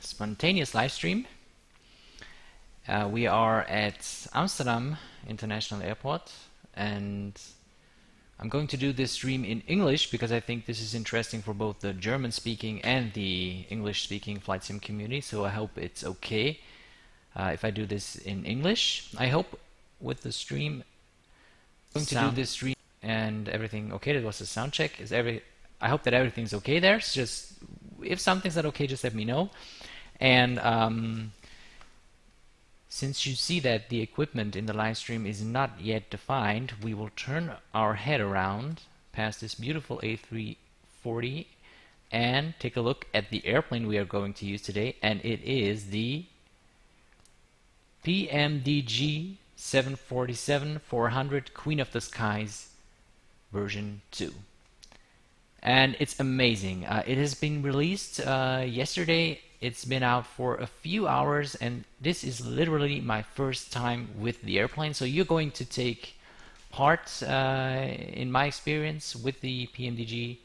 spontaneous live stream. We are at Amsterdam International Airport, and I'm going to do this stream in English because I think this is interesting for both the German-speaking and the English-speaking flight sim community, so I hope it's okay if I do this in English. I hope with the stream, I'm going to do this stream and everything okay. That was a sound check. I hope that everything's okay there. It's just if something's not okay, just let me know. And since you see that the equipment in the live stream is not yet defined, we will turn our head around past this beautiful A340 and take a look at the airplane we are going to use today, and it is the PMDG 747-400 Queen of the Skies version 2. And it's amazing. It has been released yesterday. It's been out for a few hours, and this is literally my first time with the airplane. So you're going to take part, in my experience, with the PMDG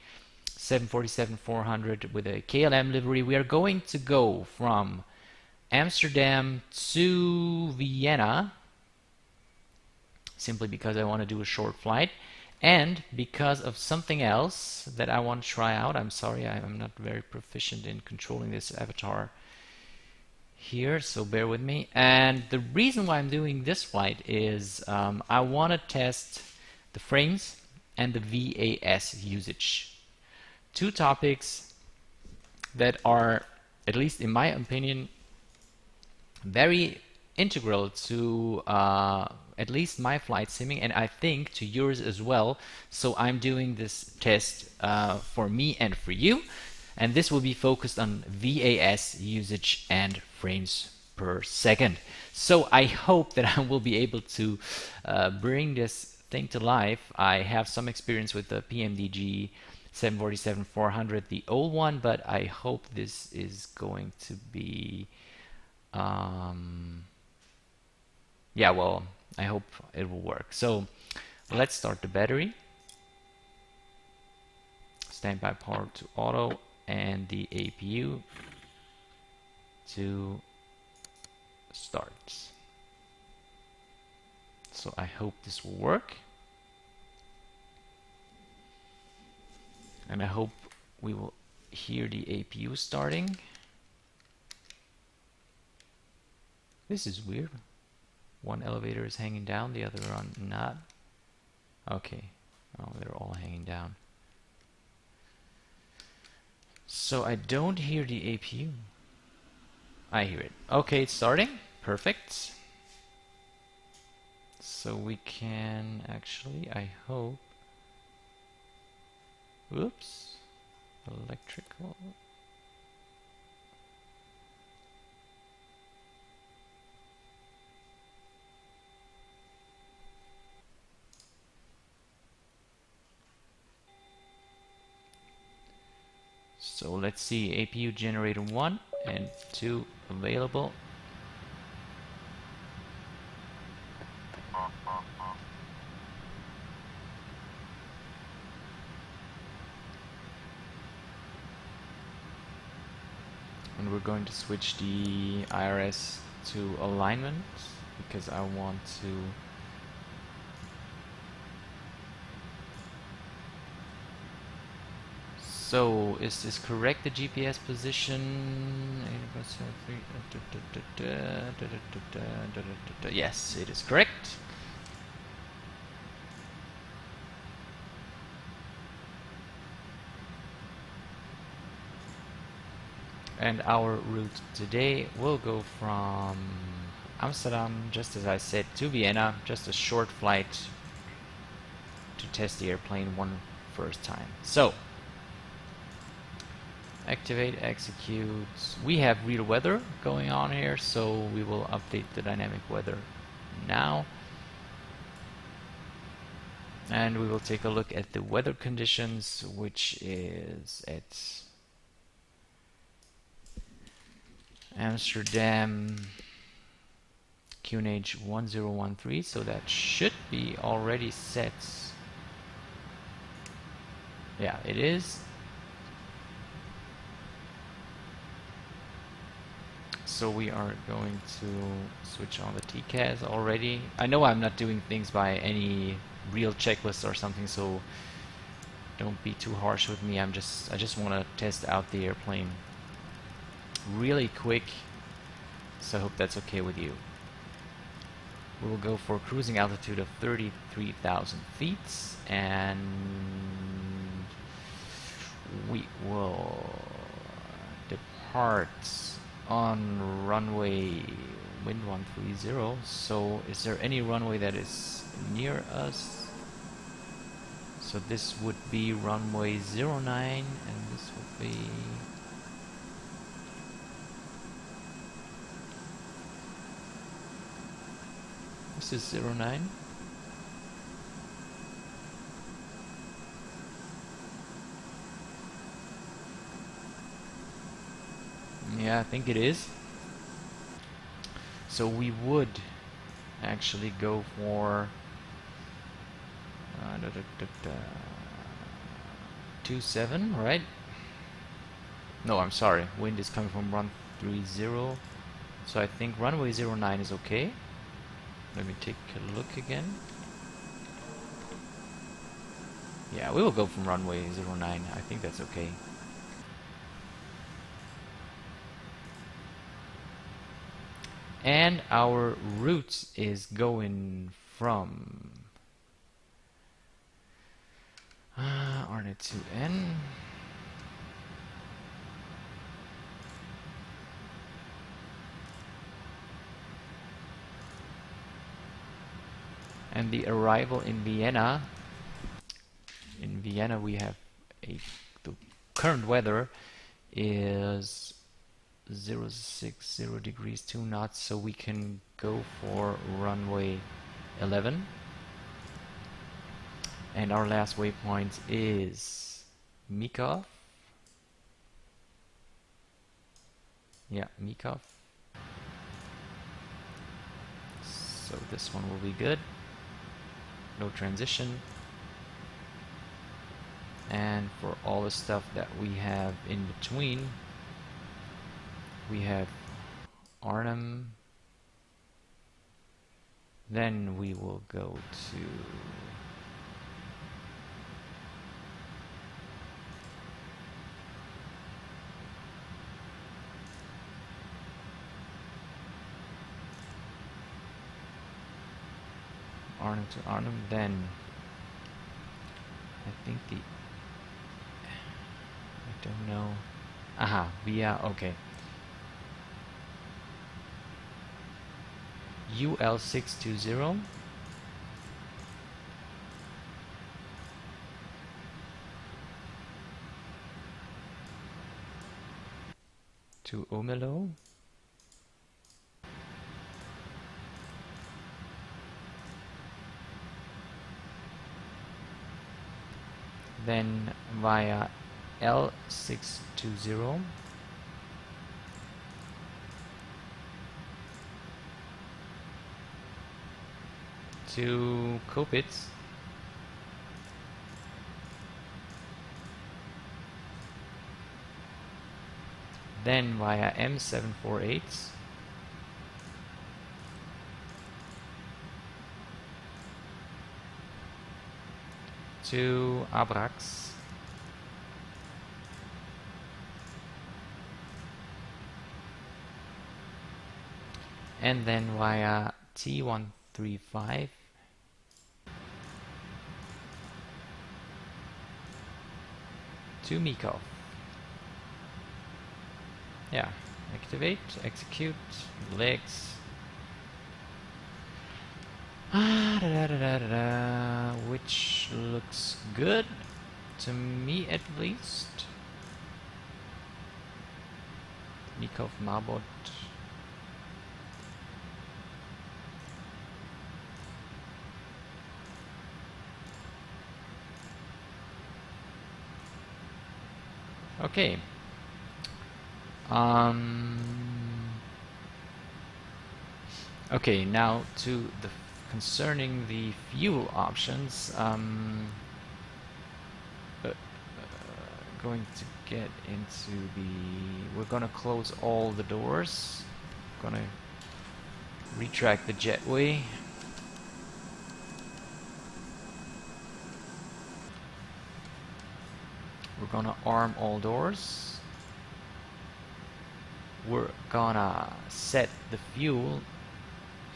747-400 with a KLM livery. We are going to go from Amsterdam to Vienna, simply because I want to do a short flight. And because of something else that I want to try out. I'm sorry, I'm not very proficient in controlling this avatar here, so bear with me. And the reason why I'm doing this flight is I want to test the frames and the VAS usage. Two topics that are, at least in my opinion, very integral to at least my flight simming, and I think to yours as well. So I'm doing this test for me and for you, and this will be focused on VAS usage and frames per second. So I hope that I will be able to bring this thing to life. I have some experience with the PMDG 747-400, the old one, but I hope this is going to be yeah, well, I hope it will work. So let's start the battery. Standby power to auto and the APU to start. So I hope this will work. And I hope we will hear the APU starting. This is weird. One elevator is hanging down, the other one not. Okay. Oh, they're all hanging down. So I don't hear the APU. I hear it. Okay, it's starting. Perfect. So we can actually, I hope. Whoops. Electrical. So let's see, APU generator 1 and 2 available. And we're going to switch the IRS to alignment because I want to So, is this correct, the GPS position? Yes, it is correct. And our route today will go from Amsterdam, just as I said, to Vienna. Just a short flight to test the airplane one first time. So, activate, execute. We have real weather going on here, so we will update the dynamic weather now. And we will take a look at the weather conditions, which is at Amsterdam QNH 1013, so that should be already set. Yeah, it is. So we are going to switch on the TCAS already. I know I'm not doing things by any real checklist or something, so don't be too harsh with me. I just want to test out the airplane really quick, so I hope that's okay with you. We will go for cruising altitude of 33,000 feet, and we will depart on runway wind 130. So is there any runway that is near us? So this would be runway 09, and this would be this is 09. Yeah, I think it is. So we would actually go for 27, right? No, I'm sorry. Wind is coming from 130. So I think runway 09 is okay. Let me take a look again. Yeah, we will go from runway 09. I think that's okay. And our route is going from RNet to N. And the arrival in Vienna. In Vienna we have the current weather is 060 degrees 2 knots, so we can go for runway 11. And our last waypoint is Mikov. Yeah, Mikov. So this one will be good. No transition. And for all the stuff that we have in between, we have Arnhem. Then we will go to Arnhem to Arnhem. Then I think I don't know. Aha, via, okay. UL620 to Omelo. Then via L620 to QOTS. Then via M748 to Abrax. And then via T135 to Mikov. Yeah, activate, execute, legs. Which looks good to me at least. Mikov Marbot. Okay. Okay, now to the concerning the fuel options. Going to get into the. We're gonna close all the doors. gonna retract the jetway. We're gonna arm all doors. We're gonna set the fuel.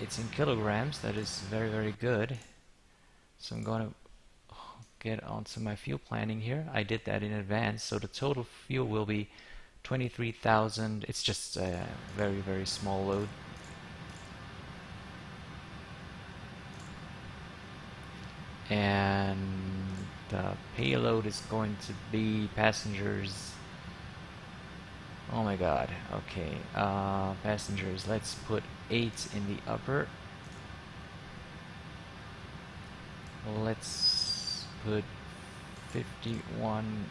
It's in kilograms. That is very, very good. So I'm gonna get onto my fuel planning here. I did that in advance, so the total fuel will be 23,000. It's just a very, very small load. And the payload is going to be passengers. Oh my god. Okay, passengers, let's put 8 in the upper. Let's put 51.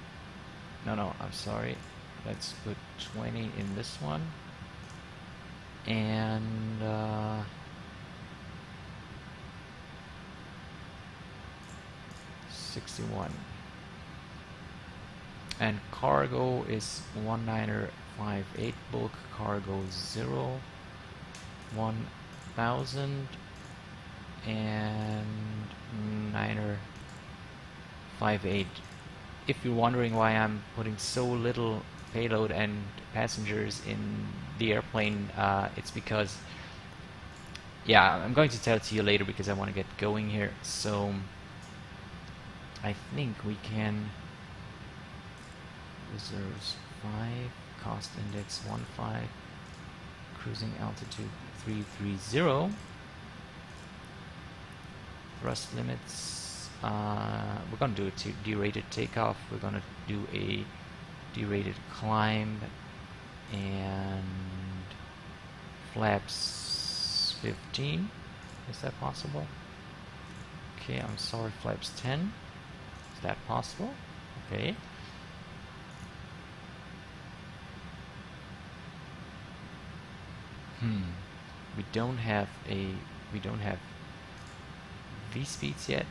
No, I'm sorry. Let's put 20 in this one. And 61. And cargo is 1958. Bulk cargo 0 1000 and 958. If you're wondering why I'm putting so little payload and passengers in the airplane, it's because, yeah, I'm going to tell it to you later because I want to get going here. So I think we can reserves 5, cost index 15, cruising altitude 330, thrust limits, we're going to do a derated takeoff, we're going to do a derated climb, and flaps 15, is that possible? Okay, I'm sorry, flaps 10, is that possible? Okay. We don't have V speeds yet.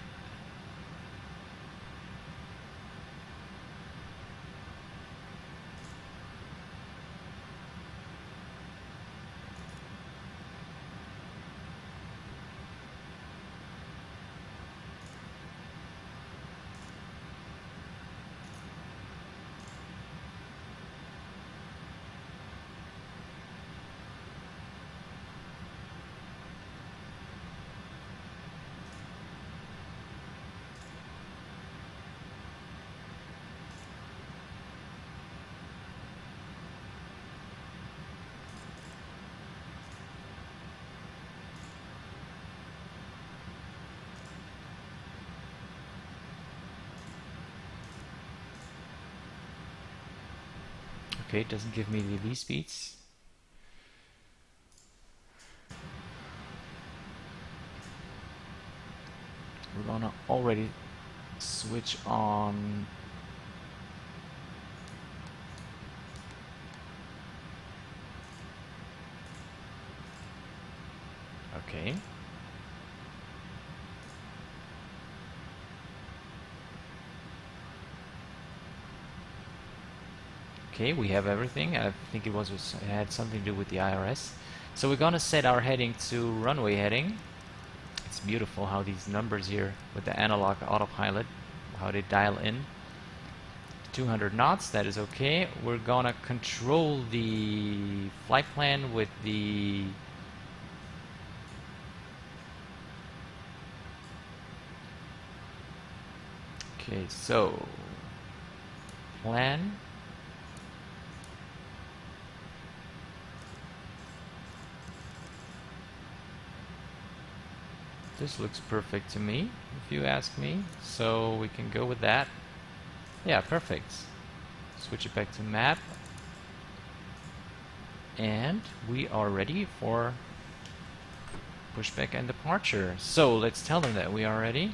Okay, it doesn't give me the V speeds. We're gonna already switch on okay. Okay, we have everything. I think it had something to do with the IRS. So we're gonna set our heading to runway heading. It's beautiful how these numbers here with the analog autopilot, how they dial in. 200 knots, that is okay. We're gonna control the flight plan with the okay, so plan. This looks perfect to me, if you ask me. So we can go with that. Yeah, perfect. Switch it back to map. And we are ready for pushback and departure. So let's tell them that we are ready.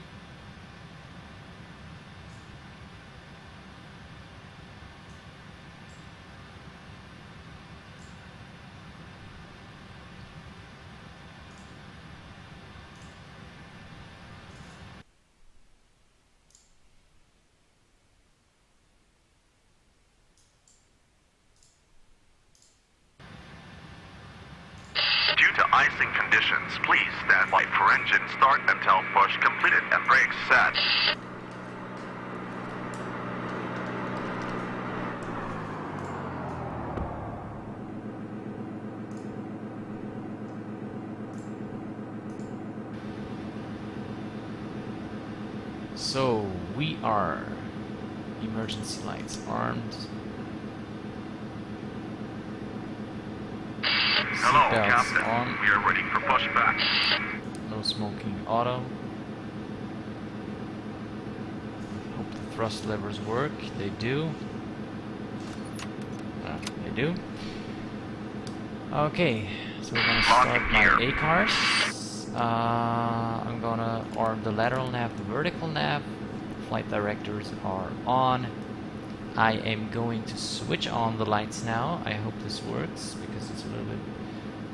icing conditions, please stand by for engine start until push completed and brakes set. So we are emergency lights armed. Hello, Seatbelts Captain. on. We are ready for pushback. No smoking auto. Hope the thrust levers work. They do. They do. Okay, so we're gonna start my A cars. I'm gonna arm the lateral nav, the vertical nav. Flight directors are on. I am going to switch on the lights now. I hope this works because it's a little bit.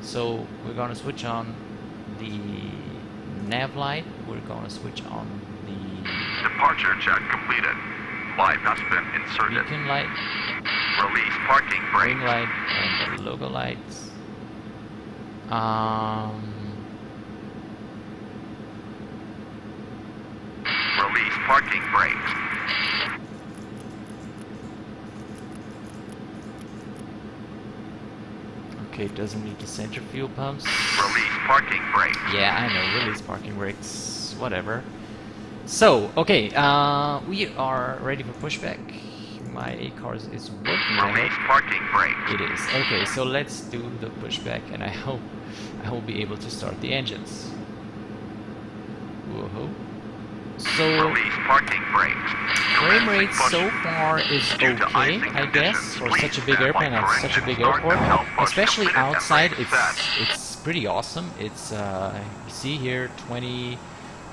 So we're gonna switch on the nav light. We're gonna switch on the Departure check completed. Light has been inserted. beacon light, Release parking ring brakes. light, and the logo lights. Release parking brakes. Okay, doesn't need the center fuel pumps. Release parking brakes. Yeah, I know, release parking brakes, whatever. So, okay, we are ready for pushback. My A-cars is working, I Release hope. parking brakes. It is. Okay, so let's do the pushback, and I hope I will be able to start the engines. Whoa. So, Release parking brakes. frame rate Commencing so push. far is Due to okay, icing I guess, conditions, for please such a big stand by airplane and for such a engine big start airport. until push Especially completed and outside, brakes set. it's pretty awesome. It's you see here 20,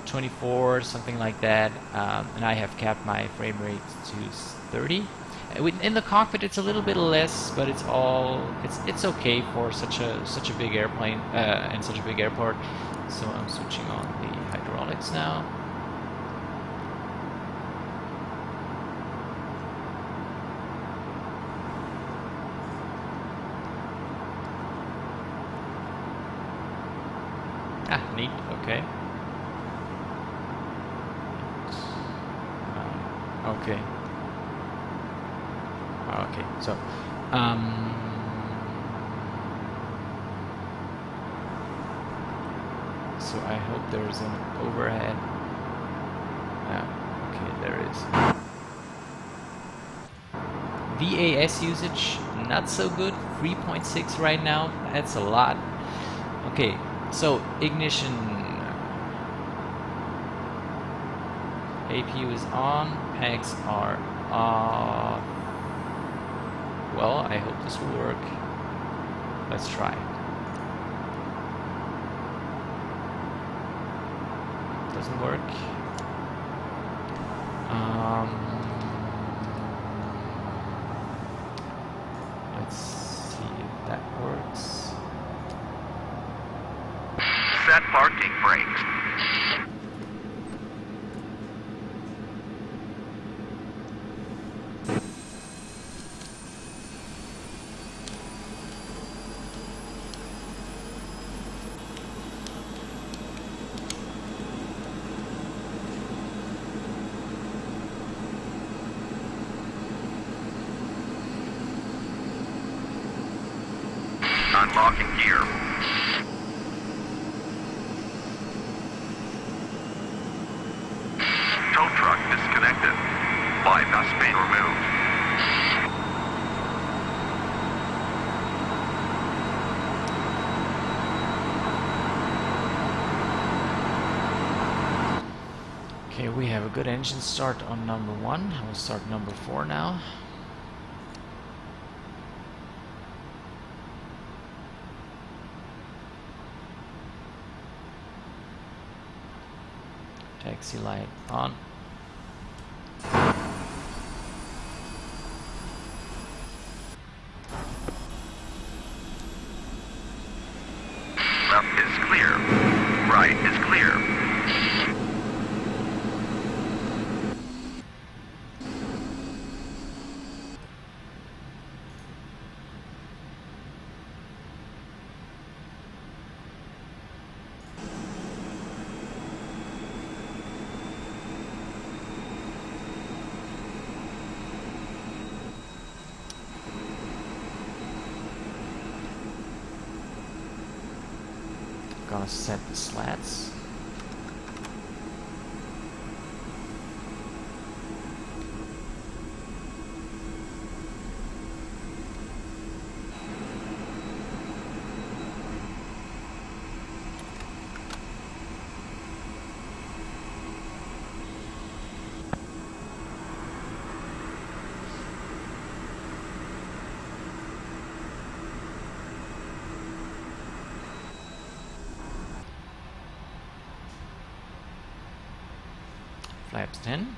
24, something like that, and I have capped my frame rate to 30. In the cockpit, it's a little bit less, but it's okay for such a big airplane and such a big airport. So I'm switching on the hydraulics now. Ah, neat. Okay. Okay. Okay. So, so I hope there's an overhead. Okay, there is. VAS usage not so good. 3.6 right now. That's a lot. Okay. So ignition, APU is on, pegs are off. Well, I hope this will work. Let's try. Doesn't work. Let's see if that works. Set parking brakes. Unlocking gear. Tow truck disconnected. Bypass main removed. Okay, we have a good engine start on number 1. I will start number 4 now. Taxi light on. Left is clear. Right is clear. gonna set the slats. Flaps 10.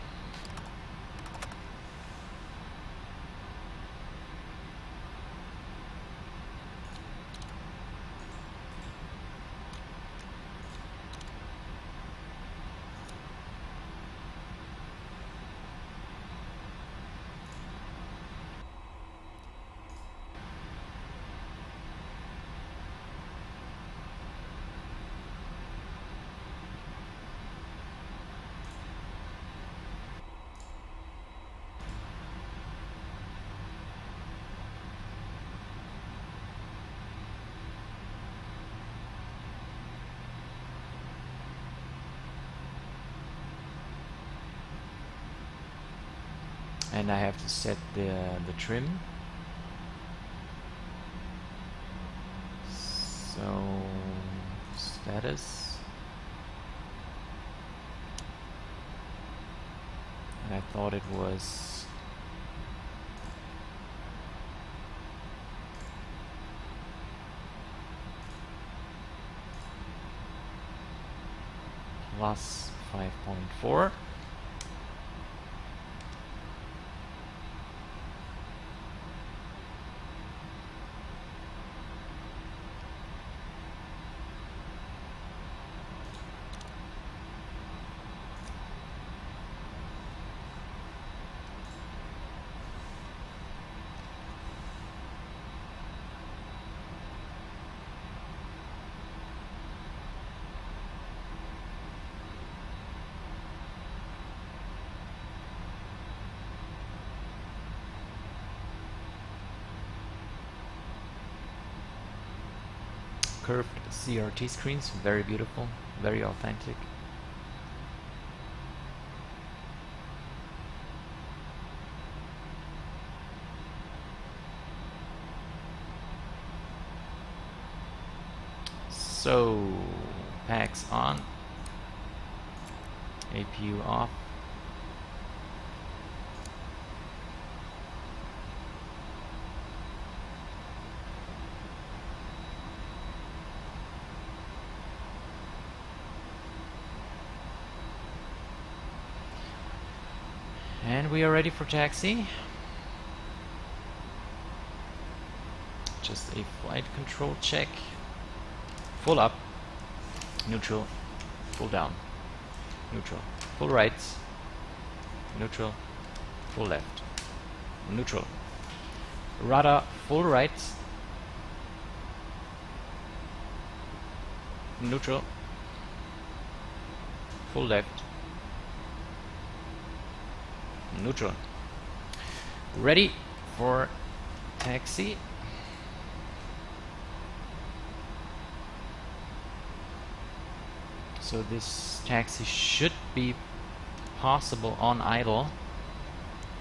And I have to set the trim. So status, and I thought it was plus 5.4. Curved CRT screens, very beautiful, very authentic. So, packs on, APU off. And we are ready for taxi. Just a flight control check. Full up, neutral, full down, neutral, full right, neutral, full left, neutral, radar full right, neutral, full left, neutral. Ready for taxi. So this taxi should be possible on idle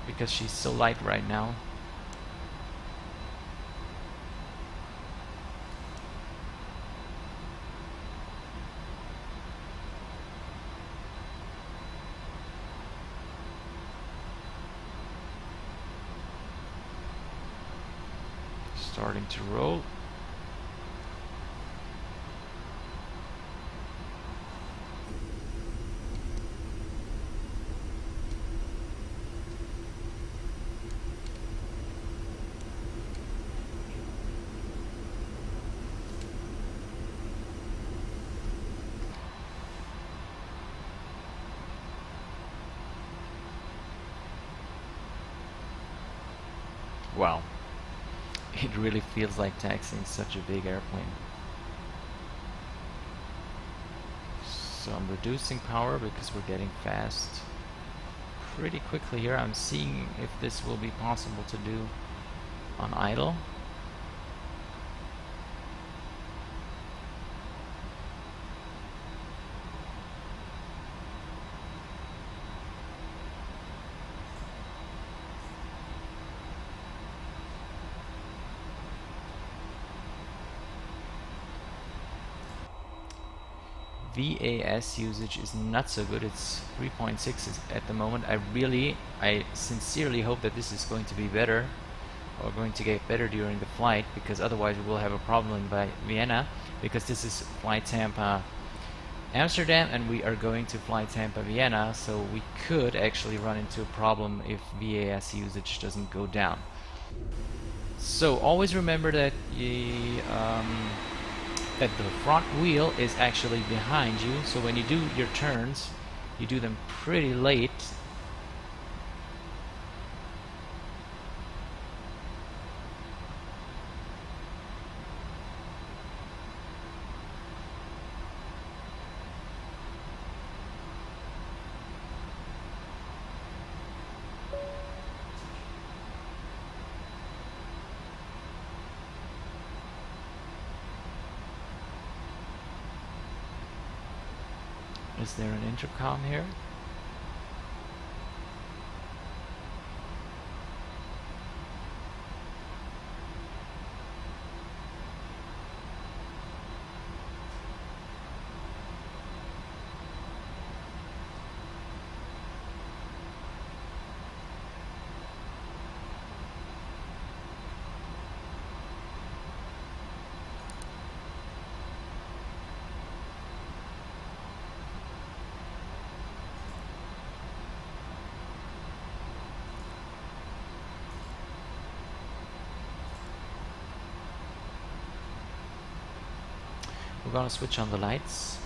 because she's so light right now. Starting to roll. Wow, it really feels like taxiing such a big airplane. So I'm reducing power because we're getting fast pretty quickly here. I'm seeing if this will be possible to do on idle. VAS usage is not so good. It's 3.6 at the moment. I sincerely hope that this is going to be better, or going to get better during the flight, because otherwise we will have a problem by Vienna, because this is flight Tampa Amsterdam and we are going to fly Tampa Vienna, so we could actually run into a problem if VAS usage doesn't go down. So always remember that that the front wheel is actually behind you, so when you do your turns, you do them pretty late. Is there an intercom here? We're gonna switch on the lights.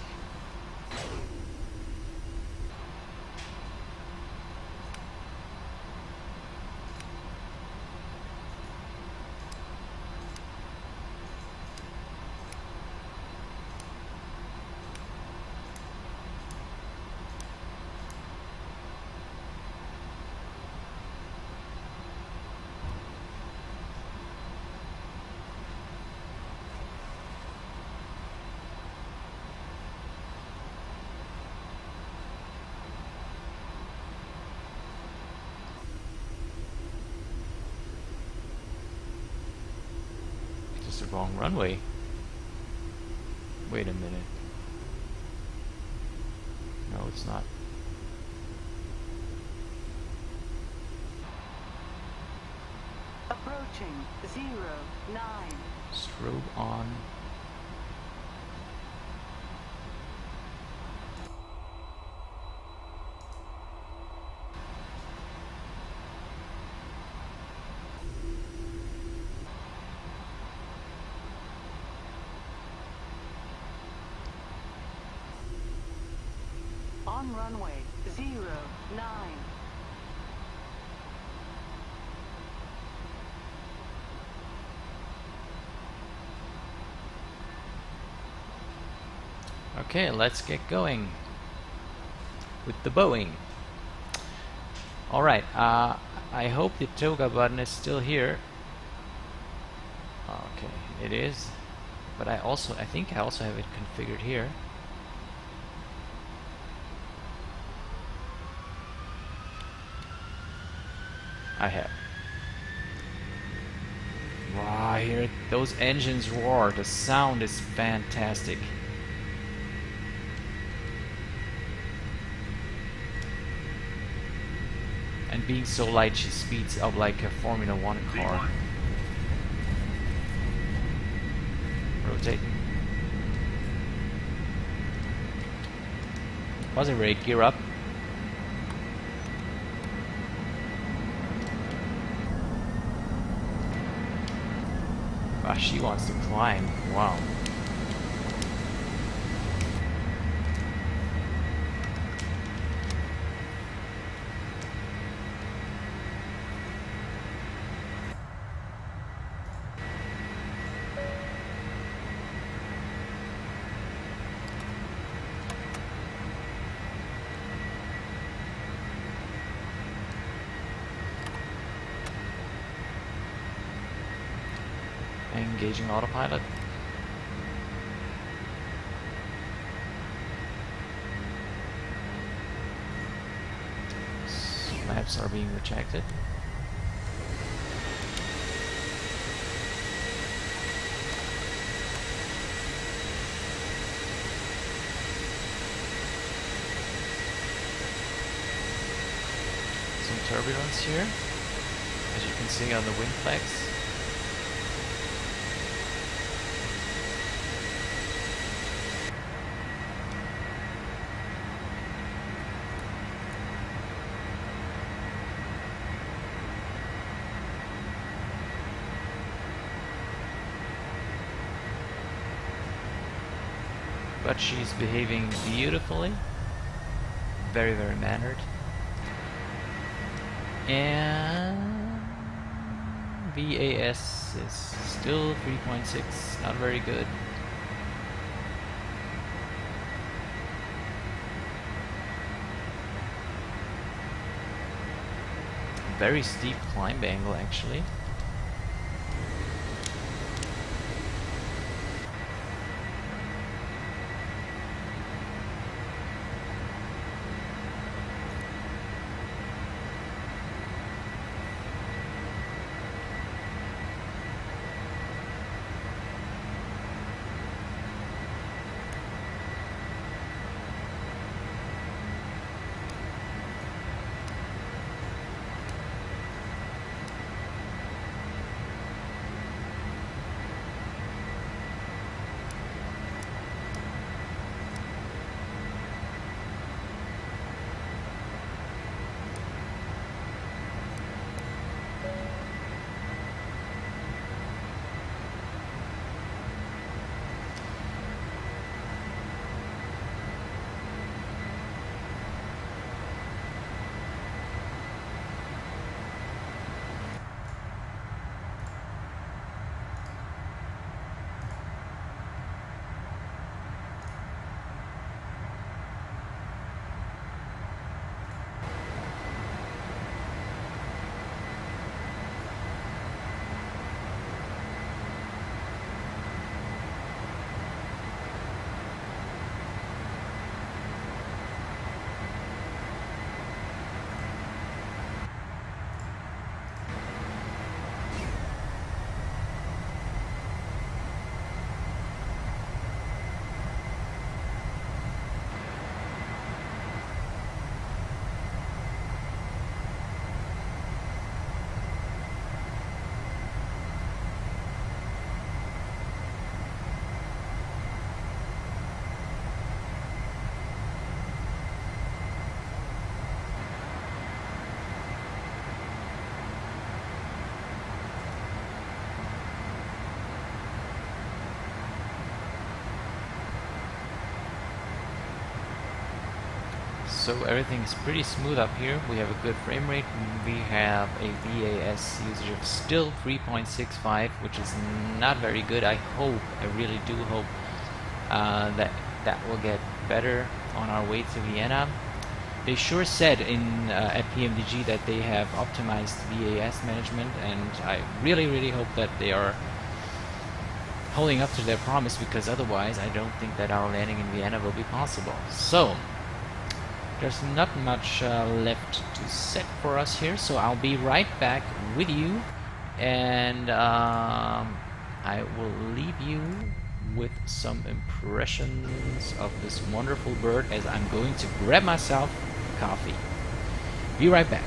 The wrong runway. Wait a minute. No, it's not. Approaching 09. Strobe on. On runway 09. Okay, let's get going with the Boeing. Alright, I hope the toga button is still here. Okay, it is. But I think I also have it configured here. I have. Wow, I hear those engines roar. The sound is fantastic. And being so light, she speeds up like a Formula 1 car. Rotate. Wasn't ready, gear up. Ah, she wants to climb. Wow. Engaging autopilot. Maps are being rejected. turbulence here, as you can see on the wing flags. But she's behaving beautifully, very, very mannered. And VAS is still 3.6, not very good. Very steep climb angle actually. So everything is pretty smooth up here. We have a good frame rate. We have a VAS usage of still 3.65, which is not very good. I really do hope that will get better on our way to Vienna. They sure said at PMDG that they have optimized VAS management, and I really hope that they are holding up to their promise, because otherwise I don't think that our landing in Vienna will be possible. So there's not much left to set for us here, so I'll be right back with you, and I will leave you with some impressions of this wonderful bird as I'm going to grab myself coffee. Be right back.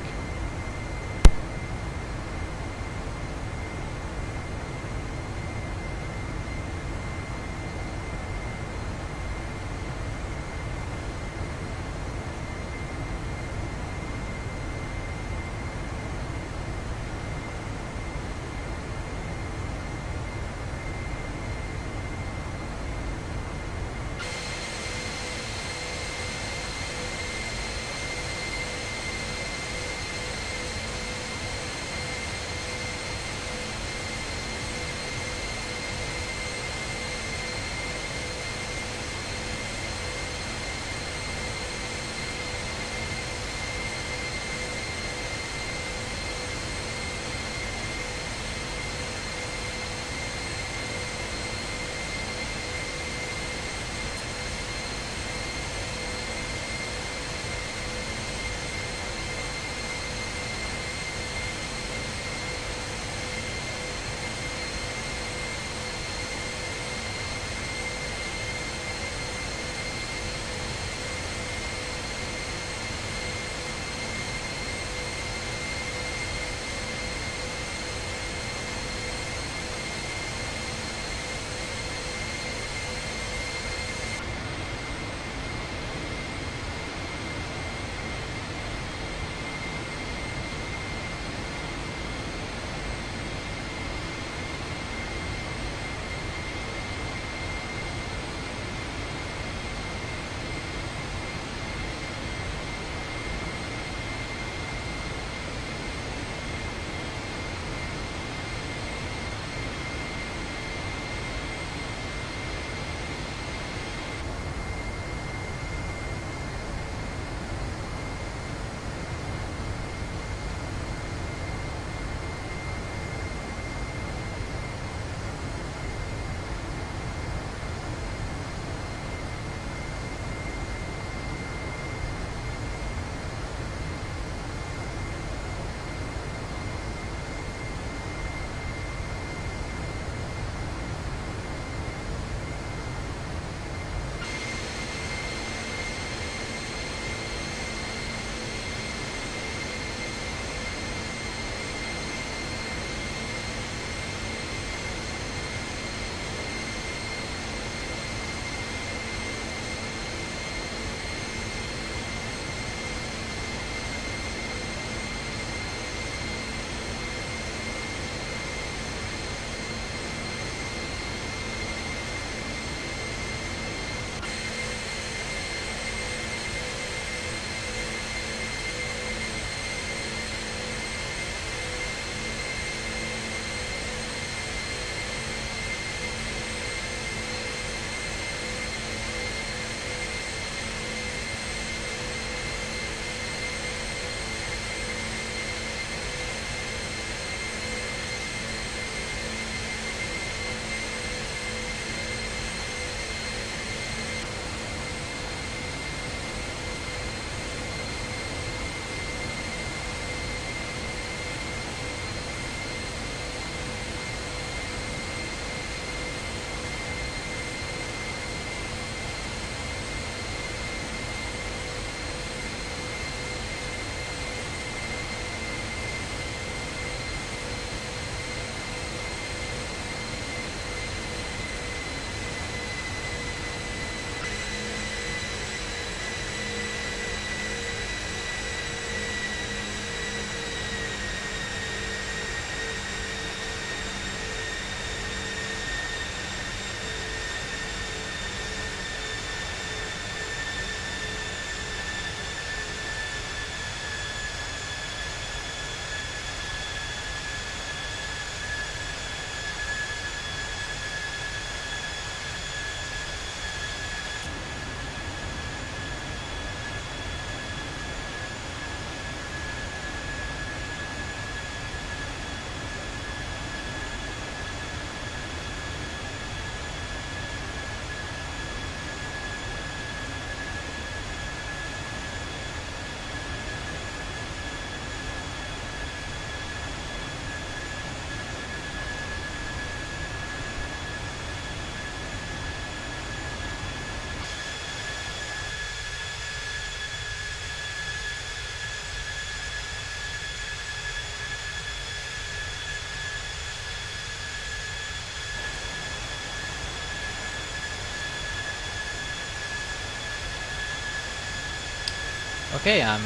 Okay, I'm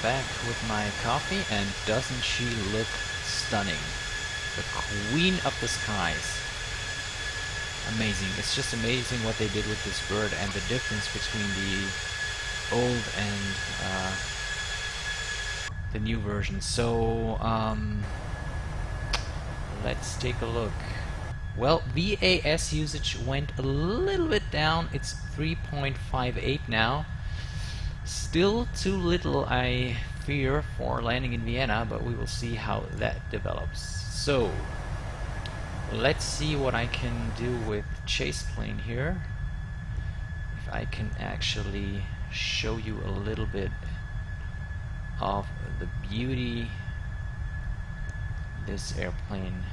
back with my coffee, and doesn't she look stunning? The queen of the skies. Amazing. It's just amazing what they did with this bird and the difference between the old and the new version. So let's take a look. Well, VAS usage went a little bit down. It's 3.58 now. Still too little, I fear, for landing in Vienna, but we will see how that develops. So let's see what I can do with chase plane here. If I can actually show you a little bit of the beauty this airplane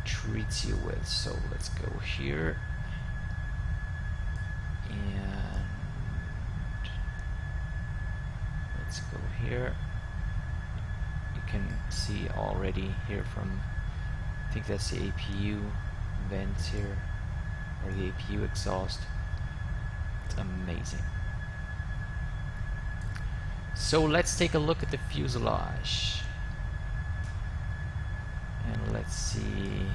treats you with. So let's go here, and let's go here. You can see already here from, I think that's the APU vents here, or the APU exhaust. It's amazing. So let's take a look at the fuselage. And let's see.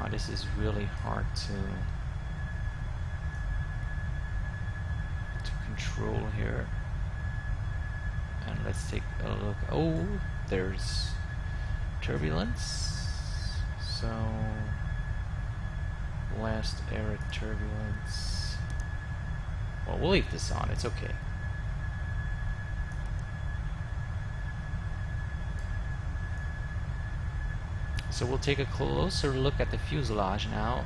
This is really hard to control here. And let's take a look. Oh, there's turbulence. So blast air turbulence. Well, we'll leave this on. It's okay. So we'll take a closer look at the fuselage now.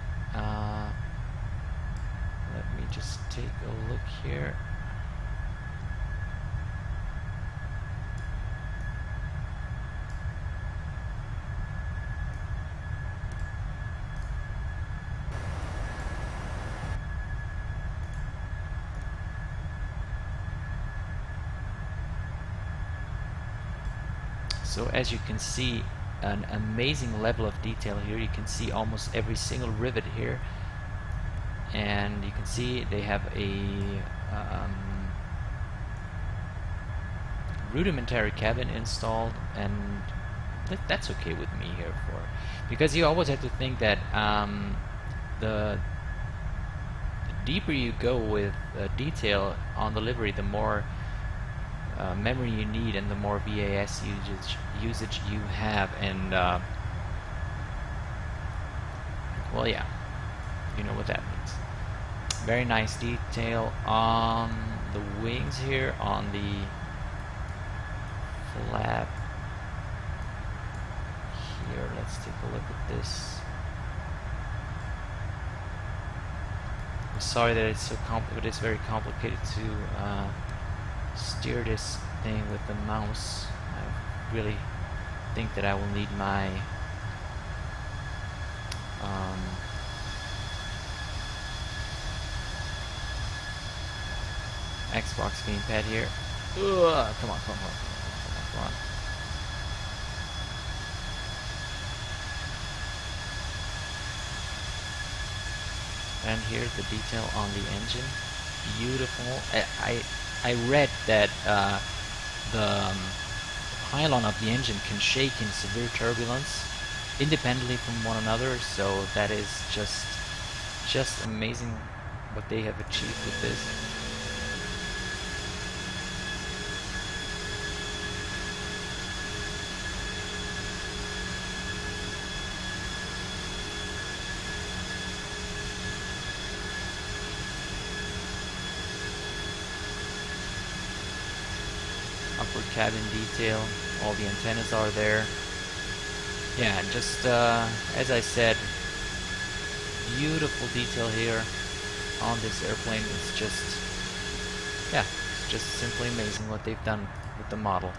Let me just take a look here. So as you can see, an amazing level of detail here. You can see almost every single rivet here, and you can see they have a rudimentary cabin installed, and that's okay with me here, because you always have to think that the deeper you go with detail on the livery, the more memory you need and the more VAS usage you have. And well, yeah, you know what that means. Very nice detail on the wings here, on the flap here. Let's take a look at this. I'm sorry that it's so complicated. It's very complicated to steer this thing with the mouse. I really think that I will need my Xbox gamepad here. Ugh, come on. And here's the detail on the engine. Beautiful. I read that the pylon of the engine can shake in severe turbulence independently from one another, so that is just amazing what they have achieved with this. Upper cabin detail, all the antennas are there. Yeah, just as I said, beautiful detail here on this airplane. It's just, yeah, it's just simply amazing what they've done with the model.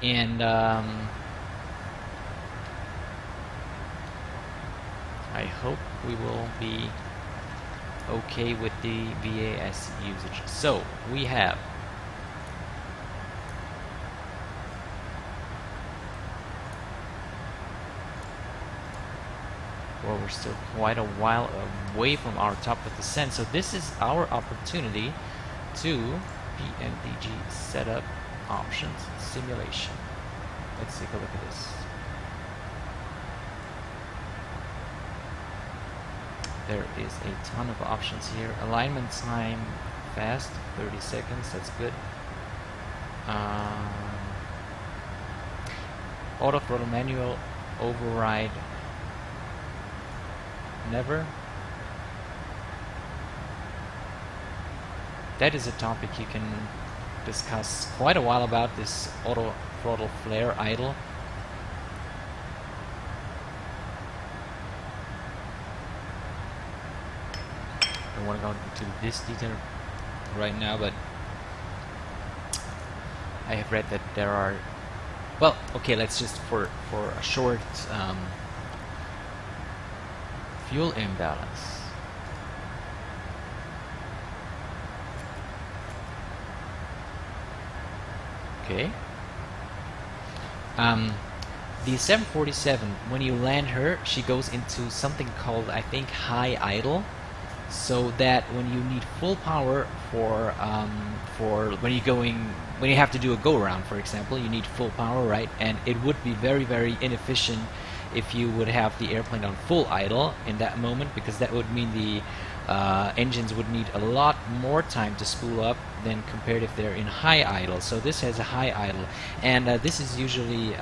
And I hope we will be okay with the VAS usage. So we have Well, we're still quite a while away from our top of descent, so this is our opportunity to PMDG setup options simulation. Let's take a look at this. There is a ton of options here. Alignment time fast, 30 seconds, that's good. Auto throttle manual override, never. That is a topic you can discuss quite a while about, this auto throttle flare idle. I don't want to go into this detail right now, but I have read that there are, well, okay, let's just for a short fuel imbalance. Okay. The 747, when you land her, she goes into something called, I think, high idle, so that when you need full power for when you have to do a go around, for example, you need full power, right? And it would be very, very inefficient if you would have the airplane on full idle in that moment, because that would mean the engines would need a lot more time to spool up than compared if they're in high idle. So this has a high idle, and this is usually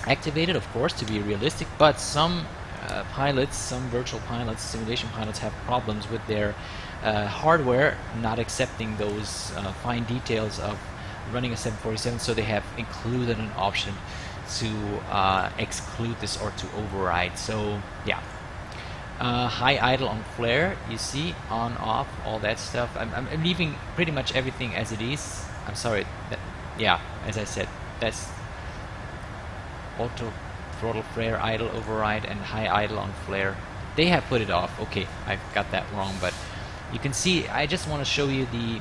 activated, of course, to be realistic, but some pilots, some virtual pilots, simulation pilots, have problems with their hardware not accepting those fine details of running a 747, so they have included an option to exclude this or to override. So yeah, high idle on flare, you see, on, off, all that stuff. I'm leaving pretty much everything as it is. I'm sorry, yeah, as I said, that's auto throttle flare idle override and high idle on flare. They have put it off. Okay, I got that wrong, but you can see, I just want to show you the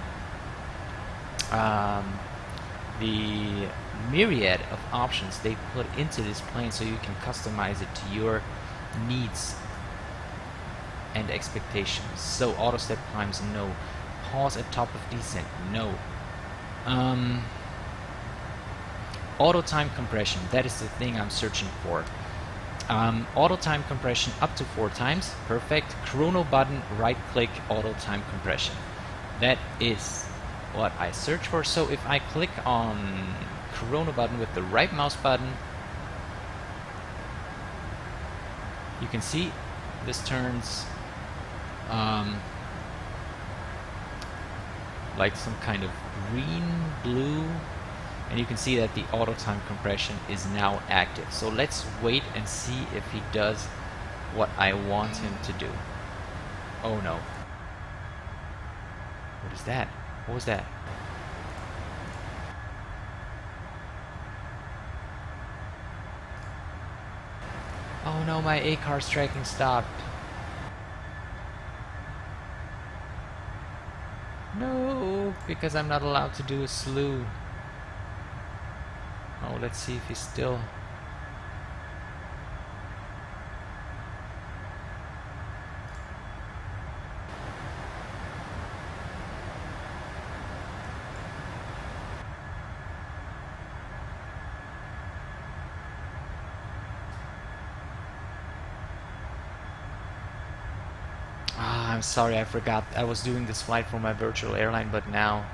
myriad of options they put into this plane, so you can customize it to your needs and expectations. So auto step climbs, no. Pause at top of descent, no. Auto time compression, that is the thing I'm searching for. Auto time compression up to 4 times, perfect. Chrono button, right click, auto time compression. That is what I search for. So if I click on chrono button with the right mouse button, you can see this turns like some kind of green, blue, and you can see that the auto time compression is now active. So let's wait and see if he does what I want him to do. Oh no. What is that? What was that? Oh no, my A-car's tracking stopped. No, because I'm not allowed to do a slew. Oh, let's see if he's still... I'm sorry, I forgot. I was doing this flight for my virtual airline, but now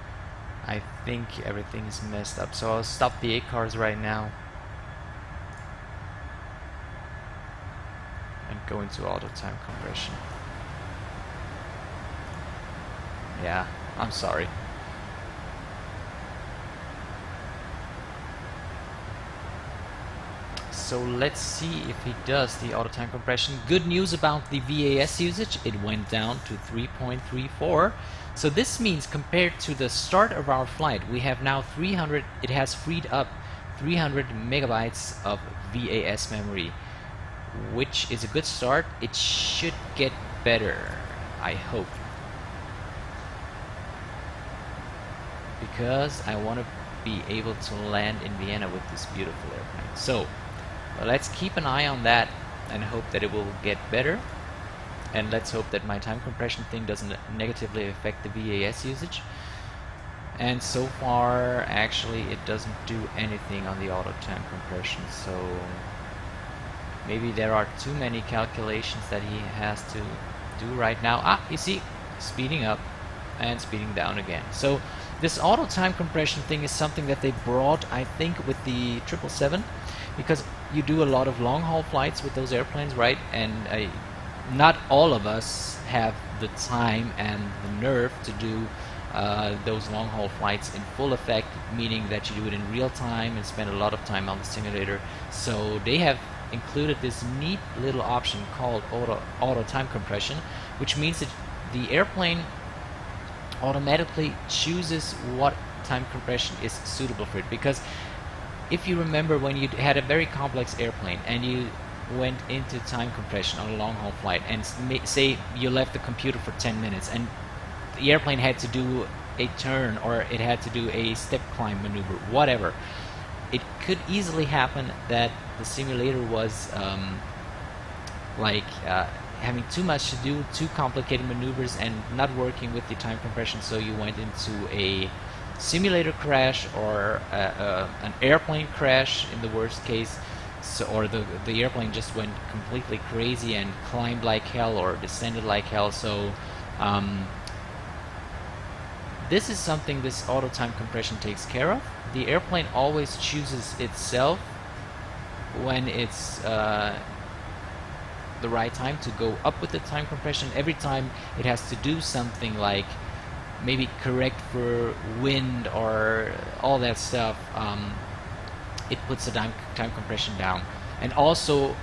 I think everything is messed up. So I'll stop the 8 cars right now and go into auto time compression. Yeah, I'm sorry. So let's see if he does the auto time compression. Good news about the VAS usage, it went down to 3.34. So this means compared to the start of our flight, we have now 300, it has freed up 300 megabytes of VAS memory, which is a good start. It should get better, I hope, because I want to be able to land in Vienna with this beautiful airplane. So let's keep an eye on that and hope that it will get better. And let's hope that my time compression thing doesn't negatively affect the VAS usage. And so far, actually, it doesn't do anything on the auto time compression, so maybe there are too many calculations that he has to do right now. Ah, you see, speeding up and speeding down again. So this auto time compression thing is something that they brought, I think, with the 777, because you do a lot of long haul flights with those airplanes, right? And not all of us have the time and the nerve to do those long haul flights in full effect, meaning that you do it in real time and spend a lot of time on the simulator. So they have included this neat little option called auto time compression, which means that the airplane automatically chooses what time compression is suitable for it. Because if you remember, when you had a very complex airplane and you went into time compression on a long haul flight, and say you left the computer for 10 minutes and the airplane had to do a turn, or it had to do a step climb maneuver, whatever, it could easily happen that the simulator was having too much to do, too complicated maneuvers, and not working with the time compression, so you went into a simulator crash or an airplane crash in the worst case. So, or the airplane just went completely crazy and climbed like hell or descended like hell. So this is something this auto time compression takes care of. The airplane always chooses itself when it's the right time to go up with the time compression. Every time it has to do something like maybe correct for wind or all that stuff, it puts the time compression down. And also,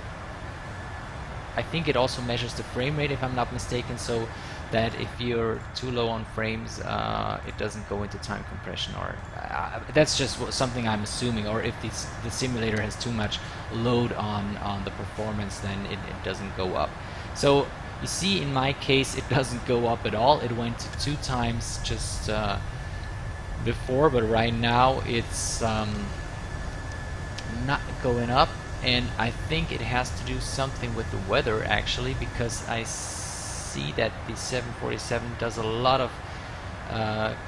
I think it also measures the frame rate, if I'm not mistaken, so that if you're too low on frames, it doesn't go into time compression, or that's just something I'm assuming. Or if the simulator has too much load on the performance, then it doesn't go up. So you see, in my case, it doesn't go up at all. It went 2 times just before, but right now it's not going up, and I think it has to do something with the weather, actually, because I see that the 747 does a lot of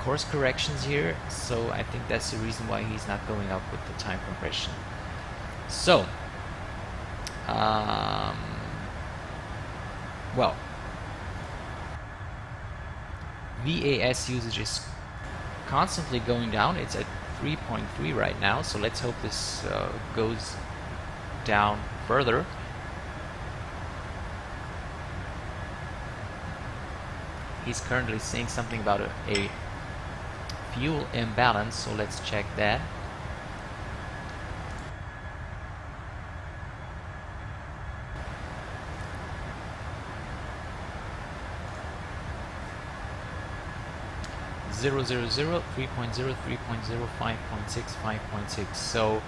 course corrections here, so I think that's the reason why he's not going up with the time compression. So well, VAS usage is constantly going down. It's at 3.3 right now, so let's hope this goes down further. He's currently saying something about a fuel imbalance, so let's check that. Zero, 3.0, 3.0, 5.6, 5.6. So,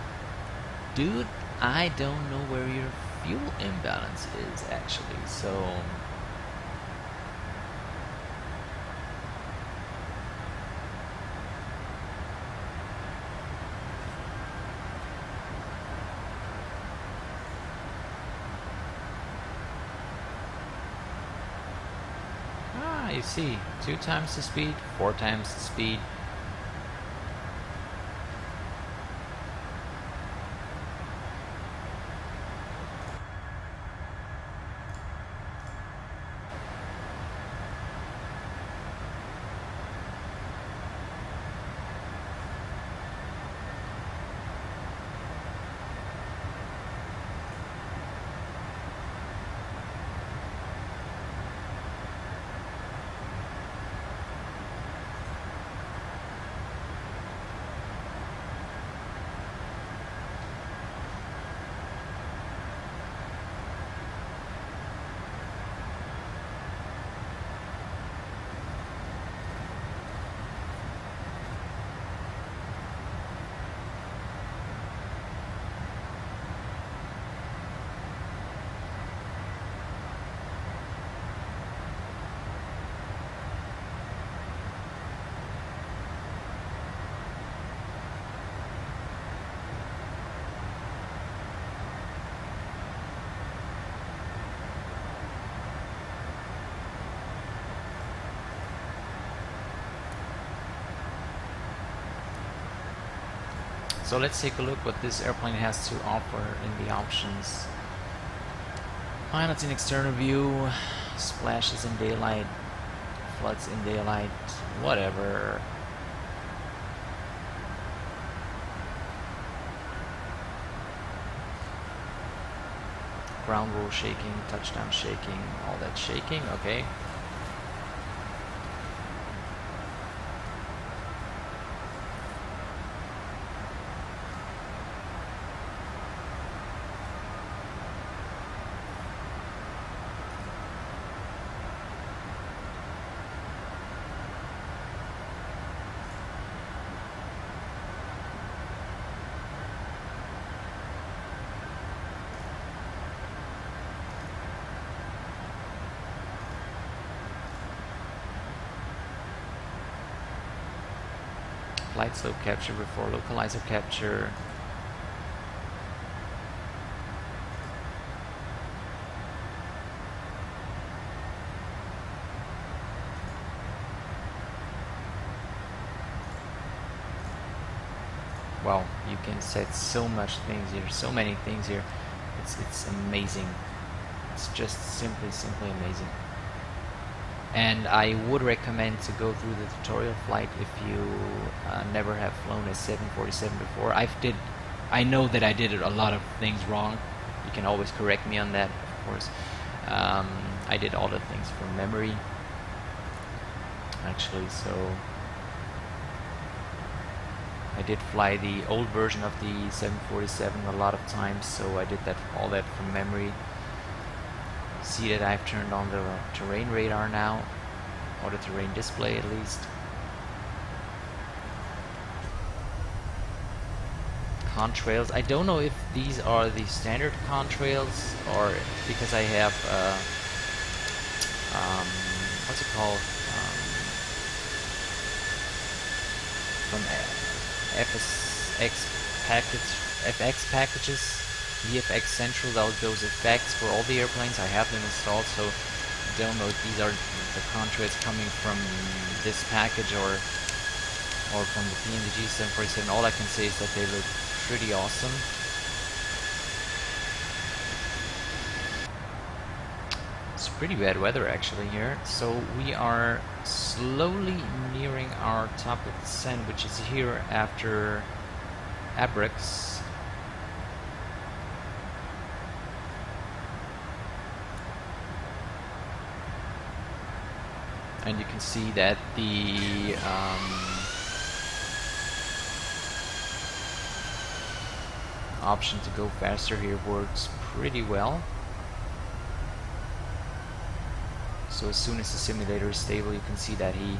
dude, I don't know where your fuel imbalance is actually. So, you see, 2 times the speed, 4 times the speed. So let's take a look what this airplane has to offer in the options. Pilots in external view, splashes in daylight, floods in daylight, whatever. Ground roll shaking, touchdown shaking, all that shaking, okay. Flight slope capture before localizer capture. Wow, you can set so much things here, so many things here. It's amazing. It's just simply amazing. And I would recommend to go through the tutorial flight if you never have flown a 747 before. I know that I did a lot of things wrong. You can always correct me on that, of course. I did all the things from memory, actually. So I did fly the old version of the 747 a lot of times, so I did all that from memory. See that I've turned on the terrain radar now, or the terrain display at least. Contrails. I don't know if these are the standard contrails or because I have what's it called? From FX packages. VFX Central, those effects for all the airplanes. I have them installed, so I don't know if these are the contrails coming from this package or from the PMDG 747. All I can say is that they look pretty awesome. It's pretty bad weather actually here, so we are slowly nearing our top of descent, which is here after Abrix. And you can see that the option to go faster here works pretty well. So as soon as the simulator is stable, you can see that he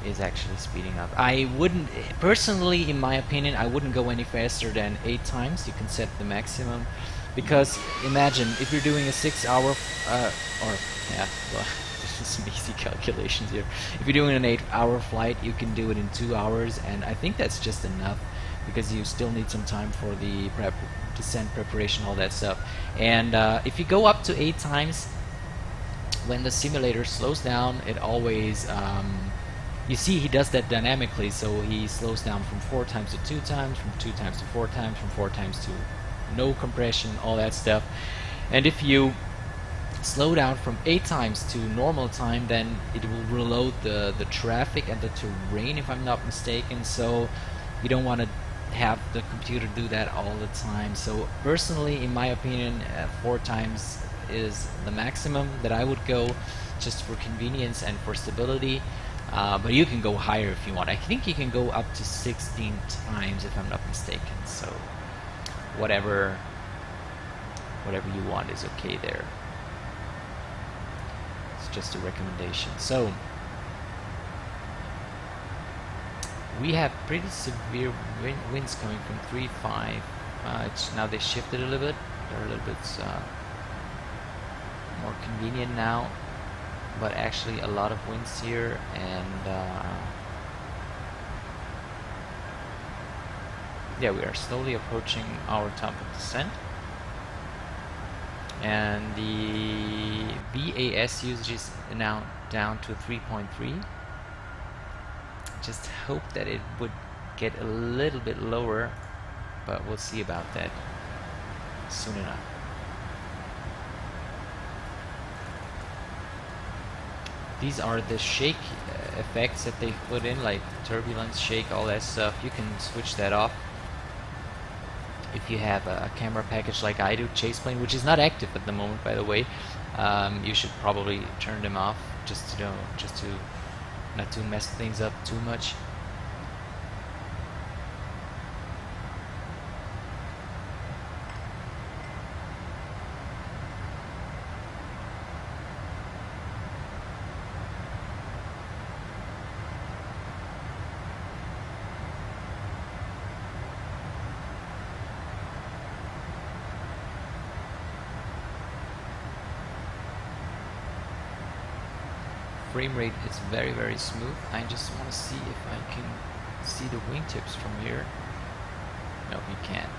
is actually speeding up. I wouldn't, personally, in my opinion, I wouldn't go any faster than 8 times. You can set the maximum, because imagine if you're doing a 6-hour, some easy calculations here. If you're doing an 8-hour flight, you can do it in 2 hours, and I think that's just enough, because you still need some time for the descent preparation, all that stuff. And if you go up to 8 times, when the simulator slows down, it always you see he does that dynamically, so he slows down from 4 times to 2 times, from 2 times to 4 times, from 4 times to no compression, all that stuff. And if you slow down from 8 times to normal time, then it will reload the traffic and the terrain, if I'm not mistaken. So you don't want to have the computer do that all the time. So personally, in my opinion, 4 times is the maximum that I would go, just for convenience and for stability. But you can go higher if you want. I think you can go up to 16 times if I'm not mistaken. So whatever you want is okay there. Just a recommendation. So we have pretty severe winds coming from 3-5. Now they shifted a little bit. They're a little bit more convenient now, but actually a lot of winds here, and yeah, we are slowly approaching our top of descent. And the VAS usage is now down to 3.3. Just hope that it would get a little bit lower but we'll see about that soon enough. These are the shake effects that they put in, like turbulence, shake, all that stuff. You can switch that off if you have a camera package like I do, Chaseplane, which is not active at the moment, by the way. You should probably turn them off just to not to mess things up too much. Frame rate is very, very smooth. I just want to see if I can see the wingtips from here. No, you can't.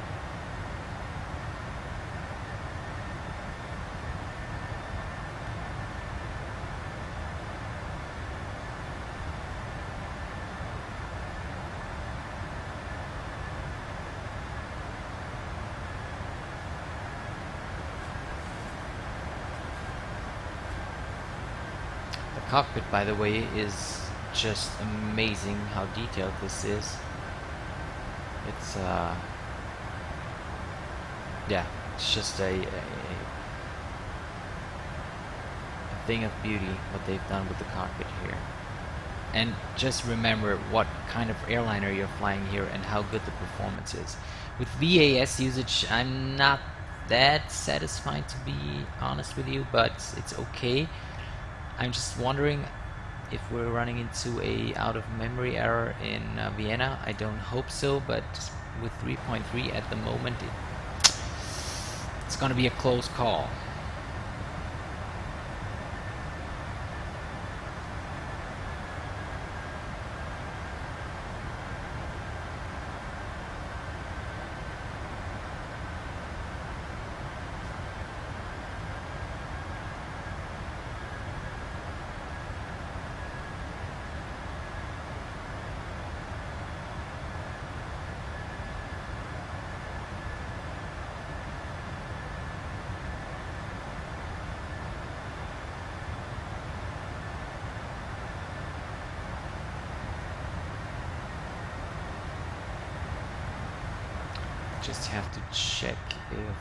Cockpit, by the way, is just amazing how detailed this is. It's yeah, it's just a thing of beauty what they've done with the cockpit here. And just remember what kind of airliner you're flying here and how good the performance is. With VAS usage, I'm not that satisfied, to be honest with you, but it's okay. I'm just wondering if we're running into a out-of-memory error in Vienna. I don't hope so, but with 3.3 at the moment, it's gonna be a close call. Just have to check if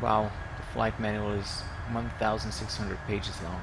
wow, the flight manual is 1,600 pages long.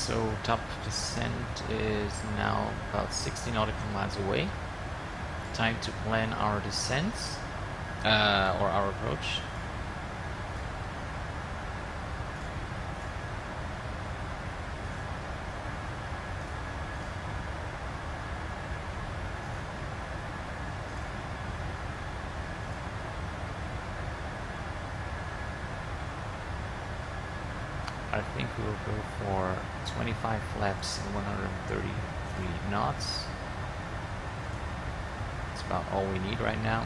So top descent is now about 60 nautical miles away. Time to plan our descents, or our approach. I think we will go for 25 flaps and 133 knots. That's about all we need right now.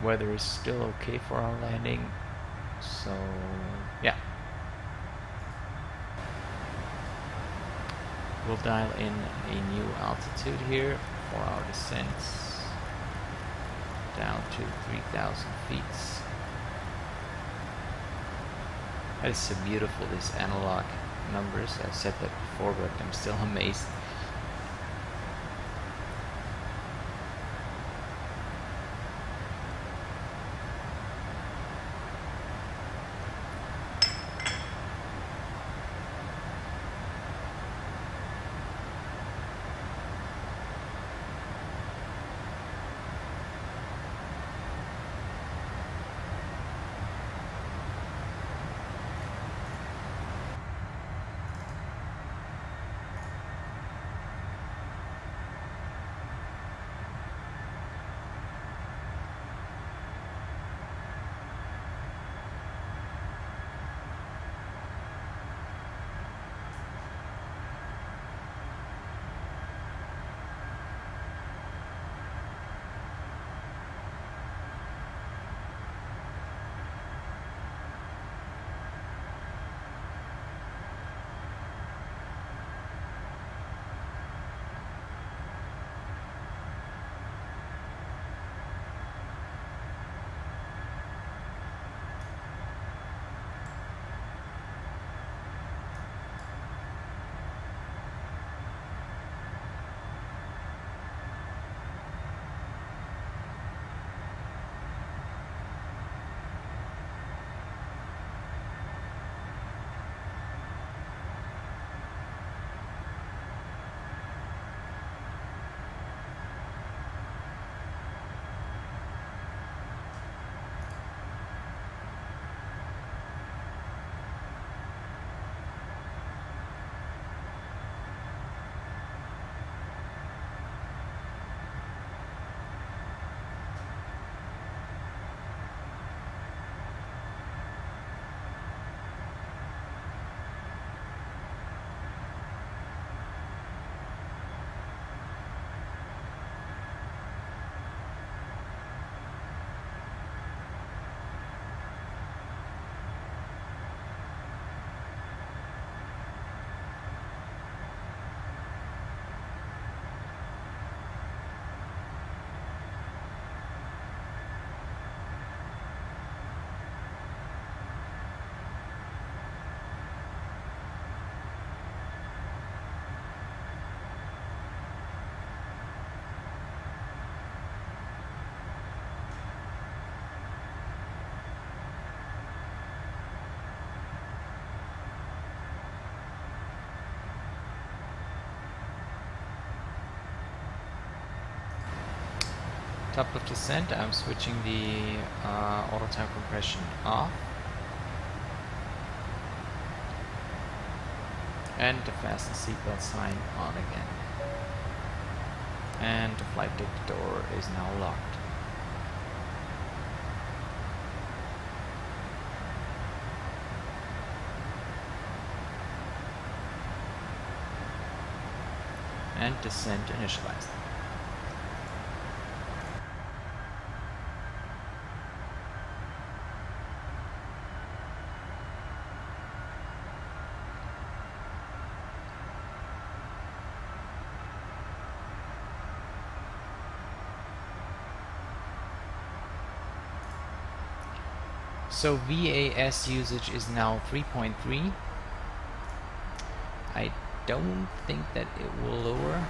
Weather is still okay for our landing, so yeah. We'll dial in a new altitude here for our descents. Down to 3,000 feet. That is so beautiful, these analog numbers. I've said that before, but I'm still amazed. Top of descent, I'm switching the auto time compression off. And the fasten seatbelt sign on again. And the flight deck door is now locked. And descent initialized. So VAS usage is now 3.3. I don't think that it will lower.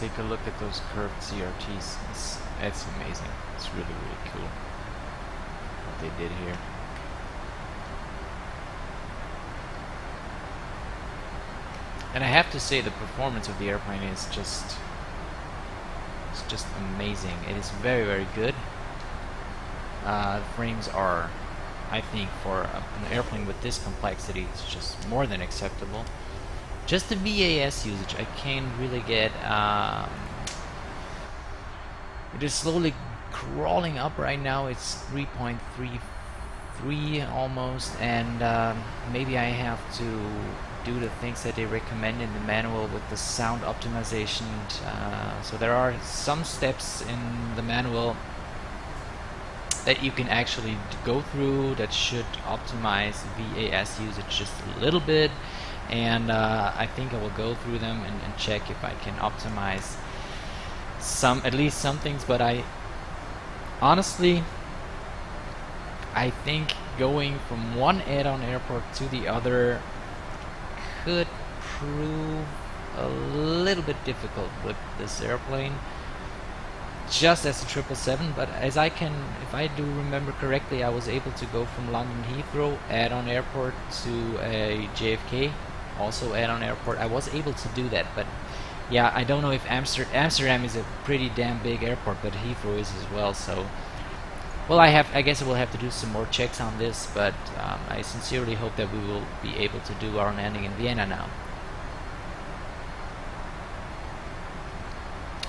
take a look at those curved CRTs. It's amazing. It's really, really cool what they did here. And I have to say the performance of the airplane is just amazing. It is very, very good. The frames are, I think, for an airplane with this complexity, it's just more than acceptable. Just the VAS usage, I can't really get. It is slowly crawling up right now. It's 3.33 almost, and maybe I have to do the things that they recommend in the manual with the sound optimization. So there are some steps in the manual that you can actually go through that should optimize VAS usage just a little bit, and I think I will go through them and check if I can optimize at least some things. But honestly, I think going from one add-on airport to the other could prove a little bit difficult with this airplane, just as a 777. But if I do remember correctly, I was able to go from London Heathrow add-on airport to a JFK, also add-on airport. I was able to do that, but yeah, I don't know if Amsterdam is a pretty damn big airport, but Heathrow is as well. So, well, I guess I will have to do some more checks on this, but I sincerely hope that we will be able to do our landing in Vienna now.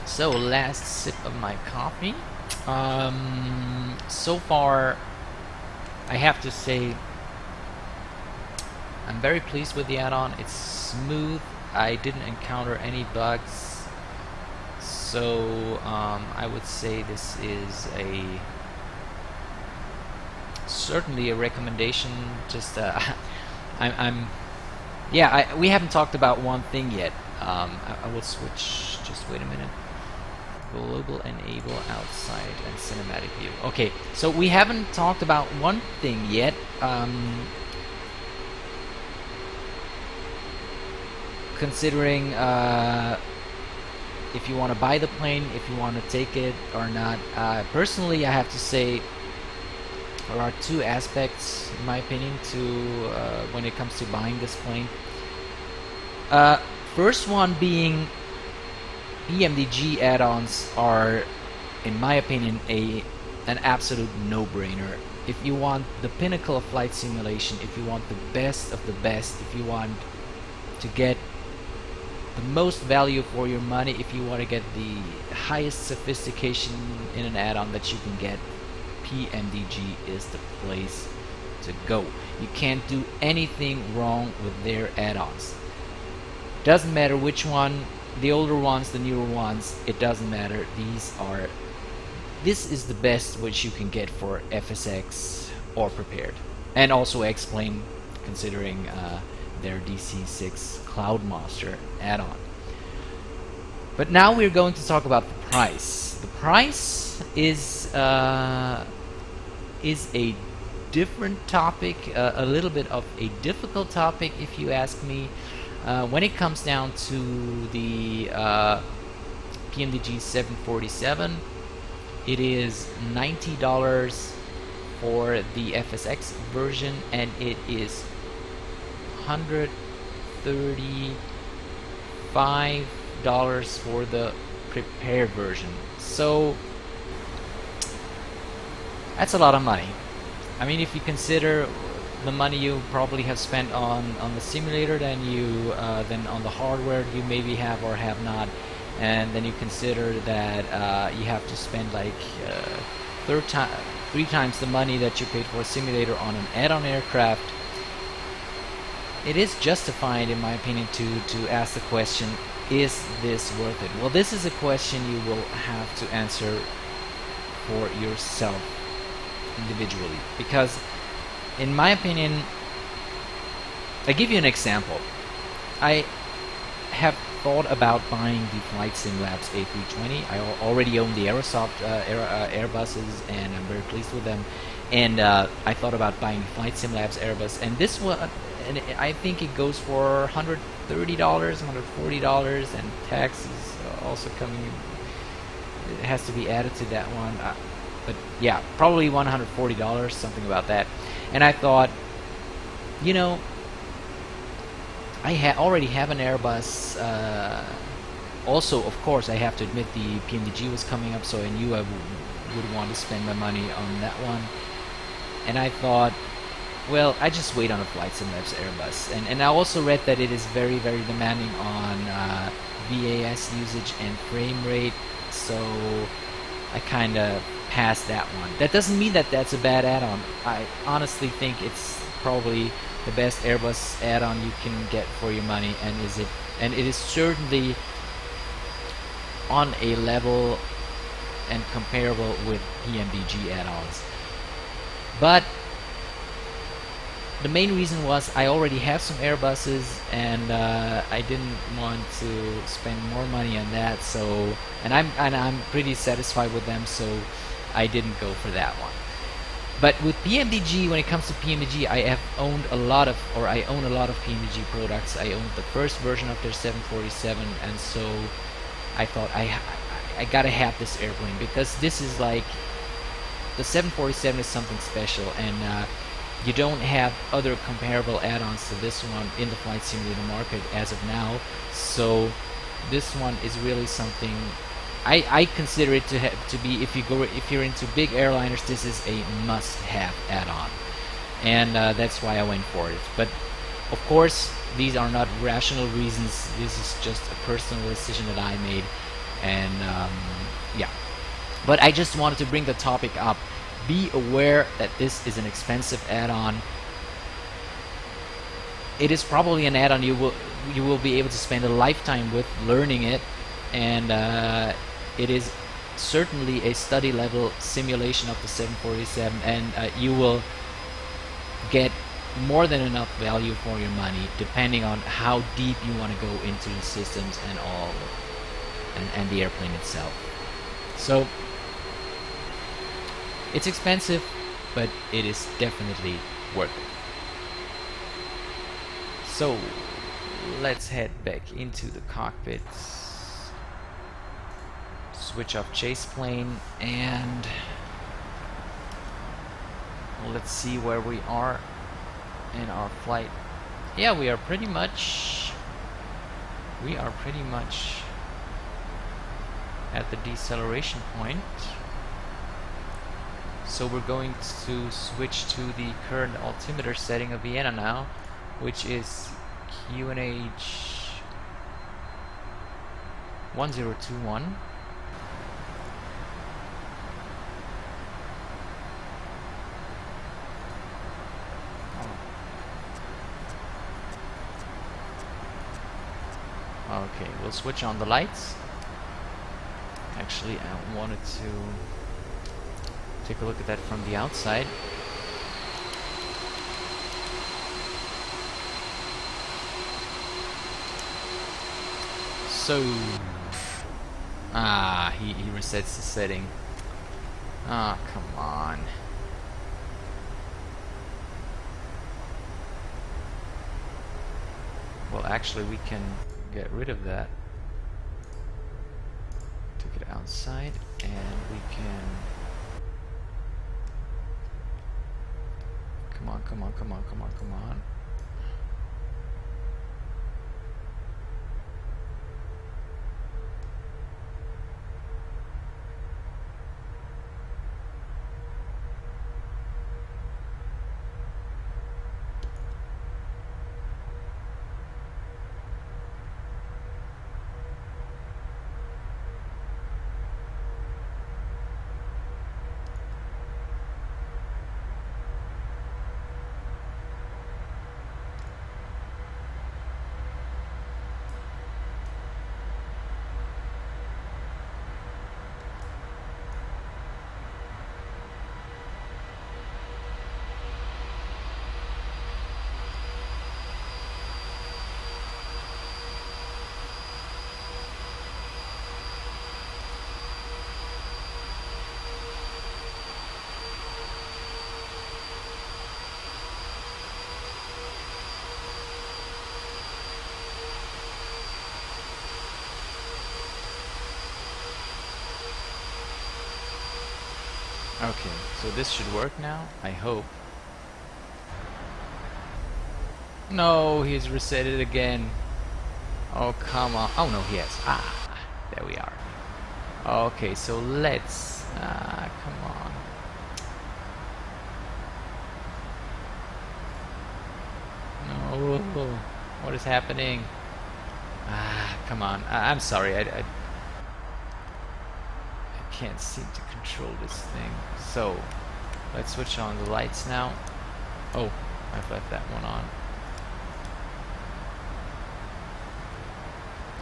So, last sip of my coffee. So far, I have to say, I'm very pleased with the add-on. It's smooth. I didn't encounter any bugs, so I would say this is certainly a recommendation. Just we haven't talked about one thing yet. I will switch. Just wait a minute. Global enable outside and cinematic view. Okay, so we haven't talked about one thing yet. Considering if you want to buy the plane, if you want to take it or not. Personally, I have to say there are two aspects, in my opinion, to when it comes to buying this plane. First one being PMDG add-ons are, in my opinion, an absolute no-brainer. If you want the pinnacle of flight simulation, if you want the best of the best, if you want to get the most value for your money, if you want to get the highest sophistication in an add-on that you can get, PMDG is the place to go. You can't do anything wrong with their add-ons. Doesn't matter which one, the older ones, the newer ones, it doesn't matter. This is the best which you can get for FSX or Prepared, and also X-Plane, considering their DC-6 Cloudmaster add-on. But now we're going to talk about the price. The price is a different topic, a little bit of a difficult topic, if you ask me. When it comes down to the PMDG 747, it is $90 for the FSX version, and it is $135 for the Prepared version. So that's a lot of money. I mean, if you consider the money you probably have spent on the simulator, then then on the hardware you maybe have or have not, and then you consider that you have to spend like 3 times the money that you paid for a simulator on an add-on aircraft. It is justified, in my opinion, to ask the question, is this worth it? Well, this is a question you will have to answer for yourself individually, because in my opinion, I give you an example. I have thought about buying the Flight Sim Labs A320. I already own the Aerosoft Airbuses, and I'm very pleased with them. And I thought about buying the Flight Sim Labs Airbus, and this one, and I think it goes for $130, $140, and taxes also coming. It has to be added to that one. But yeah, probably $140, something about that. And I thought, you know, I already have an Airbus. Also, of course, I have to admit the PMDG was coming up, so I knew I would want to spend my money on that one. And I thought, well, I just wait on a Flight Simlabs Airbus. And I also read that it is very, very demanding on VAS usage and frame rate, so I kind of passed that one. That doesn't mean that that's a bad add-on. I honestly think it's probably the best Airbus add-on you can get for your money, and it is certainly on a level and comparable with PMDG add-ons. But the main reason was I already have some Airbuses, and I didn't want to spend more money on that. So, and I'm pretty satisfied with them, so I didn't go for that one. But with PMDG, when it comes to PMDG, I own a lot of PMDG products. I owned the first version of their 747, and so I thought I gotta have this airplane, because this is like, the 747 is something special, and you don't have other comparable add-ons to this one in the flight simulator market as of now. So this one is really something I consider it to be, if you're into big airliners, this is a must-have add-on, and that's why I went for it. But of course, these are not rational reasons. This is just a personal decision that I made, and yeah. But I just wanted to bring the topic up. Be aware that this is an expensive add-on. It is probably an add-on you will be able to spend a lifetime with learning it, and it is certainly a study level simulation of the 747, and you will get more than enough value for your money, depending on how deep you want to go into the systems and all, and the airplane itself. So it's expensive, but it is definitely worth it. So let's head back into the cockpit, switch off chase plane, and let's see where we are in our flight. Yeah, we are pretty much at the deceleration point. So we're going to switch to the current altimeter setting of Vienna now, which is QNH 1021. Okay, we'll switch on the lights. Actually, I wanted to take a look at that from the outside. So, he resets the setting. Ah, come on. Well, actually, we can get rid of that. Take it outside, and we can. Come on, come on, come on, come on, come on. Okay, so this should work now, I hope. No, he's reset it again. Oh, come on. Oh, no, he has. Ah, there we are. Okay, so let's... come on. No, what is happening? Ah, come on. I'm sorry, I can't seem to control this thing. So, let's switch on the lights now. Oh, I've left that one on.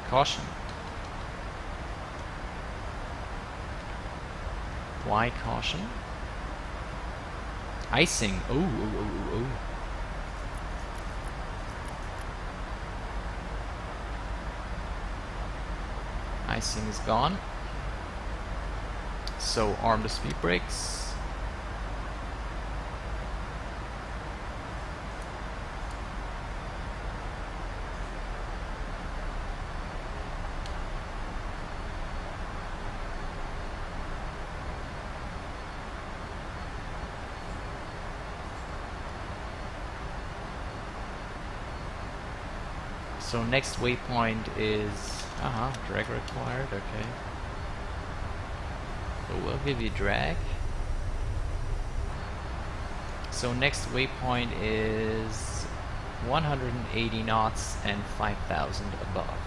Caution. Why caution? Icing. Oh, oh, oh, oh, oh. Icing is gone. So arm the speed brakes. So next waypoint is drag required. Okay. So we'll give you drag. So next waypoint is 180 knots and 5,000 above.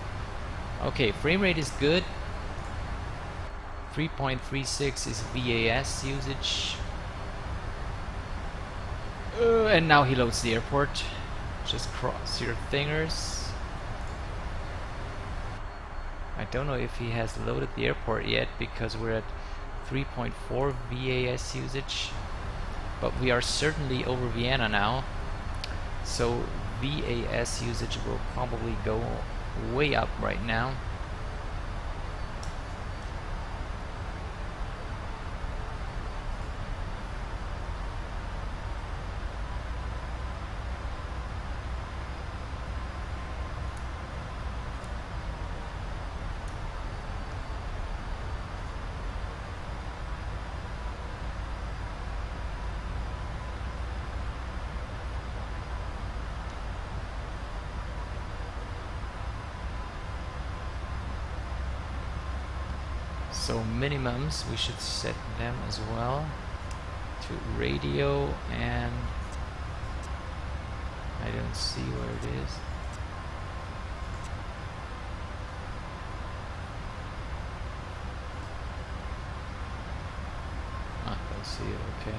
Okay, frame rate is good. 3.36 is VAS usage. And now he loads the airport. Just cross your fingers. I don't know if he has loaded the airport yet because we're at 3.4 VAS usage, but we are certainly over Vienna now, so VAS usage will probably go way up right now. So minimums, we should set them as well to radio, and I don't see where it is. Don't see it, okay.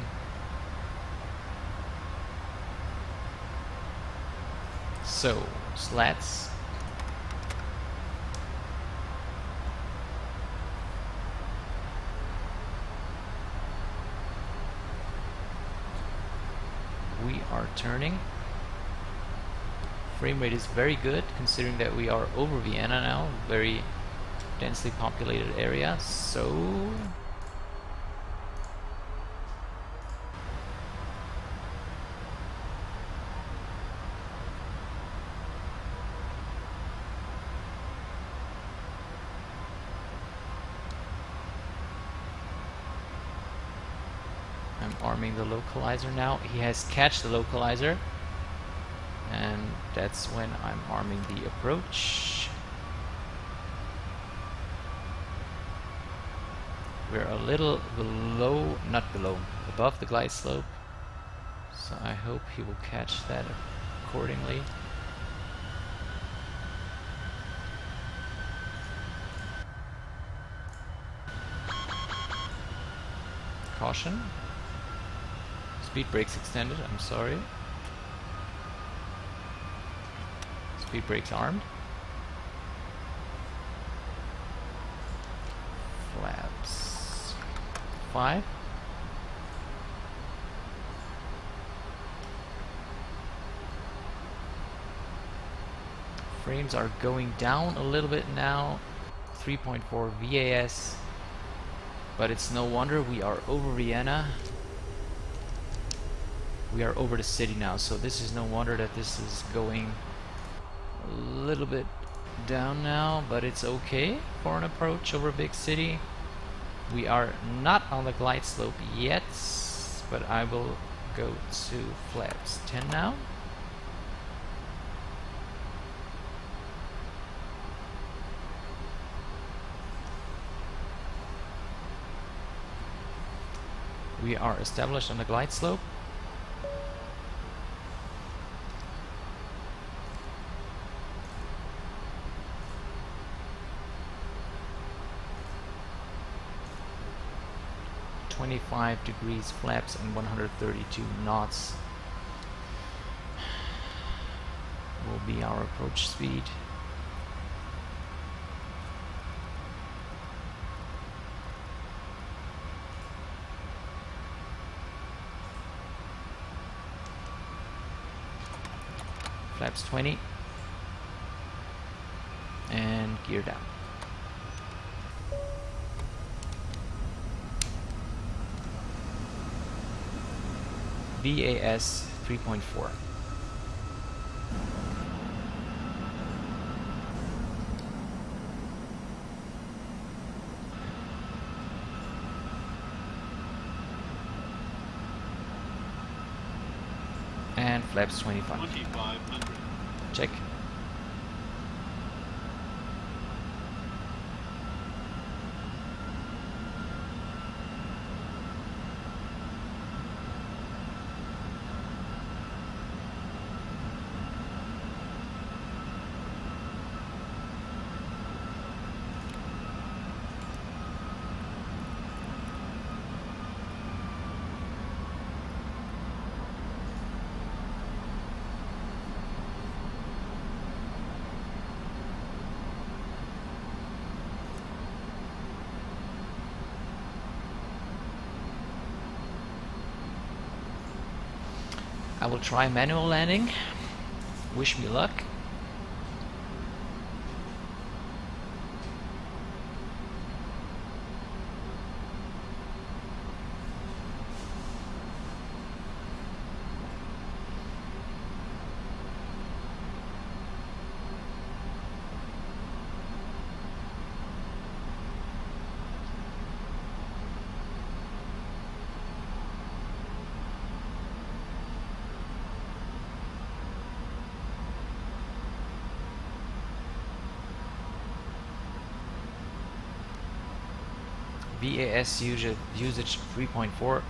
So, slats. We are turning. Frame rate is very good considering that we are over Vienna now, very densely populated area. So I'm arming the localizer now. He has catched the localizer, and that's when I'm arming the approach. We're a little below, not below, above the glide slope, so I hope he will catch that accordingly. Caution. Speed brakes extended, I'm sorry. Speed brakes armed. Flaps 5. Frames are going down a little bit now. 3.4 VAS. But it's no wonder, we are over Vienna. We are over the city now, so this is no wonder that this is going a little bit down now, but it's okay for an approach over a big city. We are not on the glide slope yet, but I will go to flaps 10 now. We are established on the glide slope. -25 degrees flaps and 132 knots will be our approach speed. Flaps 20 and gear down. VAS 3.4. And flaps 25. 2500. Check. I will try manual landing. Wish me luck. VAS usage 3.4.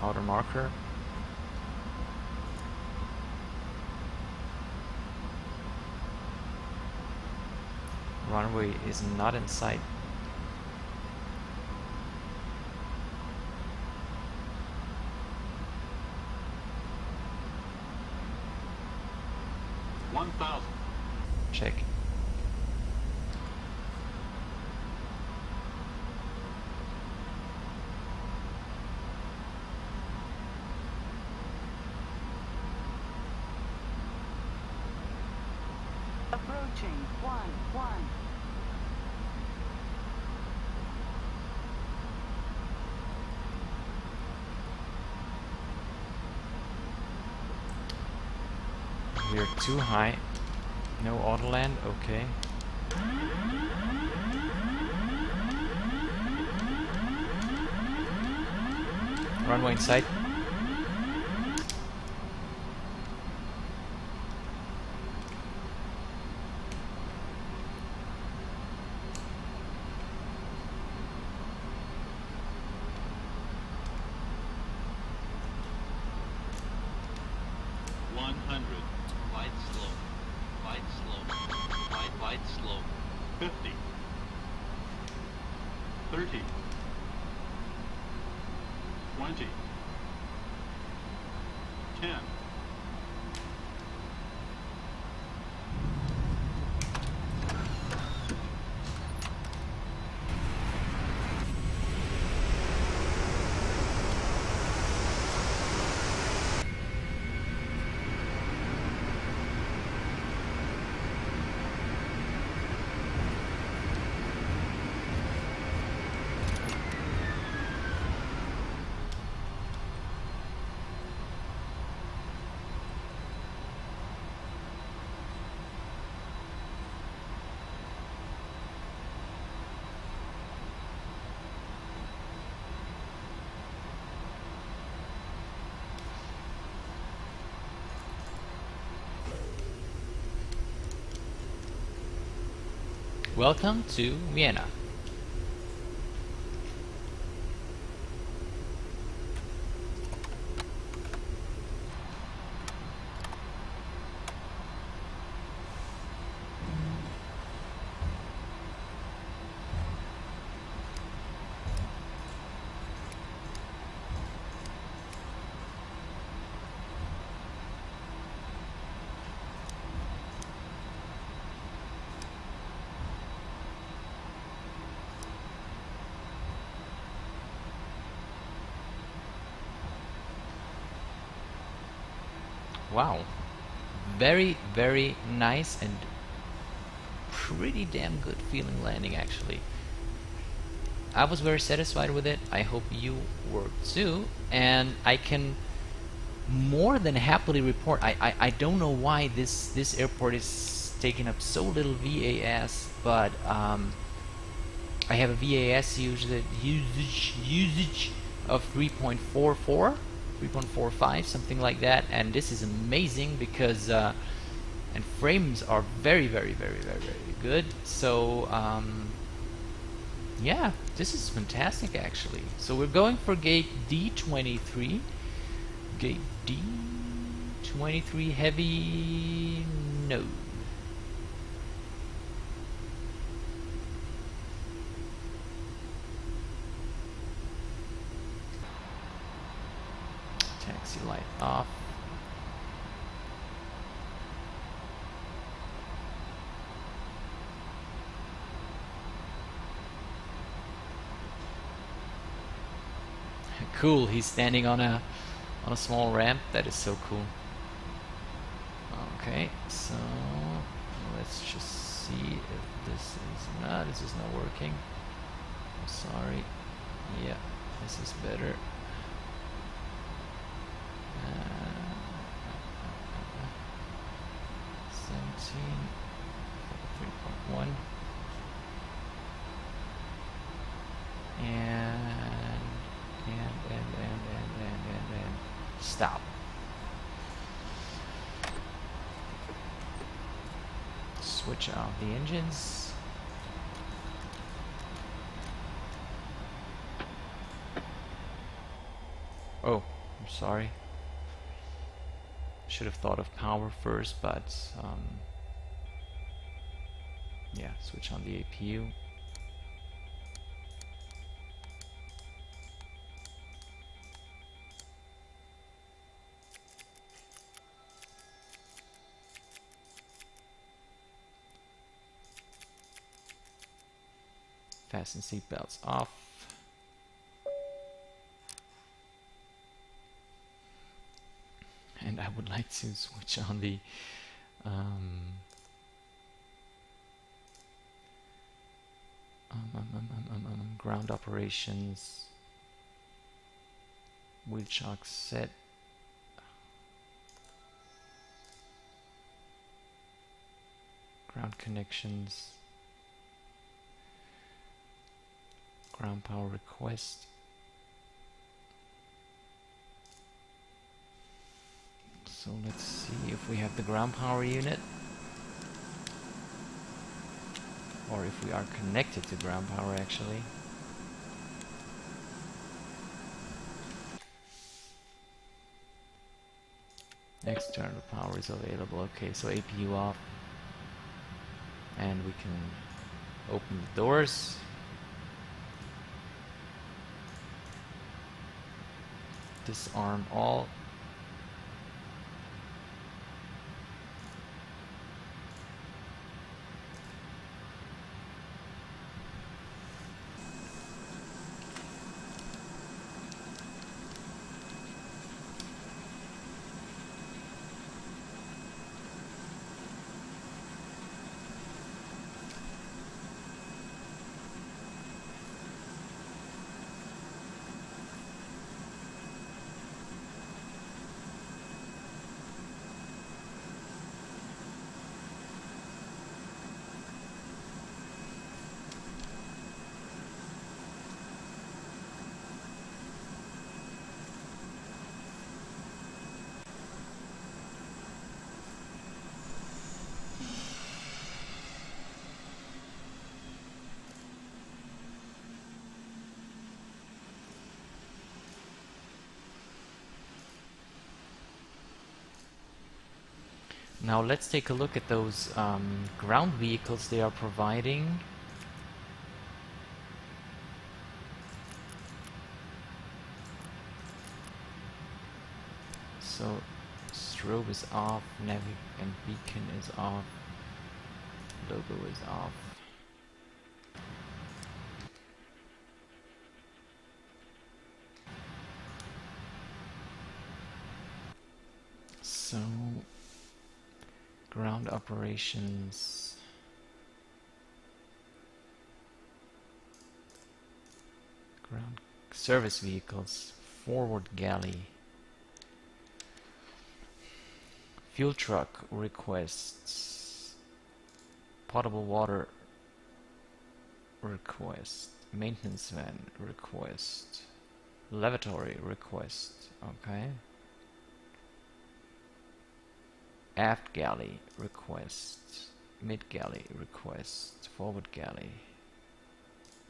Outer marker. Runway is not in sight. Check. Approaching 1-1. We are too high. No auto land, okay. Runway in sight. Light slope. 50. 30. 20. 10. Welcome to Vienna. Wow, very, very nice and pretty damn good feeling landing actually. I was very satisfied with it. I hope you were too, and I can more than happily report. I don't know why this airport is taking up so little VAS, but I have a VAS usage of 3.44, 3.45, something like that, and this is amazing because and frames are very, very, very, very, very good. So yeah, this is fantastic actually. So we're going for gate D23. Gate D23 heavy node. Taxi light off. Cool, he's standing on a small ramp. That is so cool. Okay, so let's just see if this is not working. I'm sorry. Yeah, this is better. 17 3.1 and stop. Switch off the engines. Oh, I'm sorry. Should have thought of power first, but yeah, switch on the APU. Fasten seatbelts off. And I would like to switch on the ground operations. Wheel shock set. Ground connections. Ground power request. So let's see if we have the ground power unit, or if we are connected to ground power actually. External power is available. Okay, so APU off, and we can open the doors. Disarm all. Now let's take a look at those ground vehicles they are providing. So strobe is off, navi and beacon is off, logo is off. So ground operations, ground service vehicles, forward galley, fuel truck requests, potable water request, maintenance van request, lavatory request, okay. Aft galley request, mid galley request, forward galley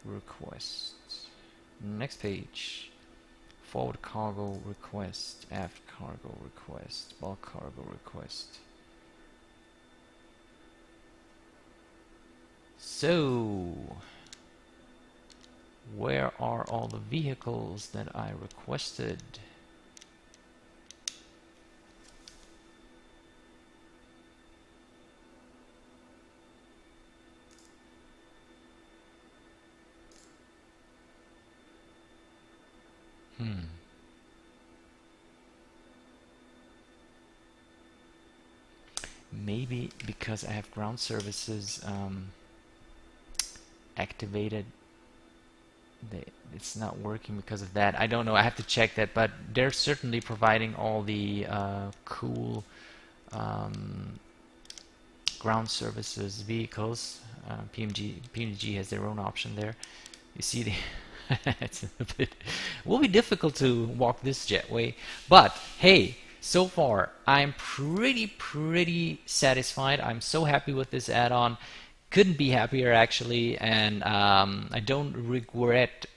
request. Next page, forward cargo request, aft cargo request, bulk cargo request. So, where are all the vehicles that I requested? Maybe because I have ground services activated, it's not working because of that. I don't know. I have to check that, but they're certainly providing all the cool ground services vehicles. PMDG has their own option there. You see the it's a bit will be difficult to walk this jetway, but hey, so far I'm pretty satisfied. I'm so happy with this add-on. Couldn't be happier actually, and I don't regret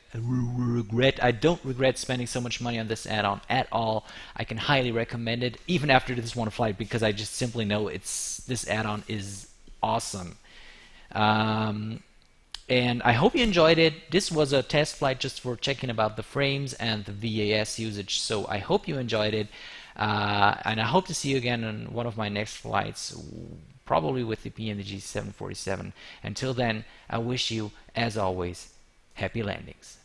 spending so much money on this add-on at all. I can highly recommend it even after this one flight, because I just simply know this add-on is awesome. And I hope you enjoyed it. This was a test flight just for checking about the frames and the VAS usage, so I hope you enjoyed it. And I hope to see you again on one of my next flights, probably with the PMDG 747. Until then, I wish you, as always, happy landings.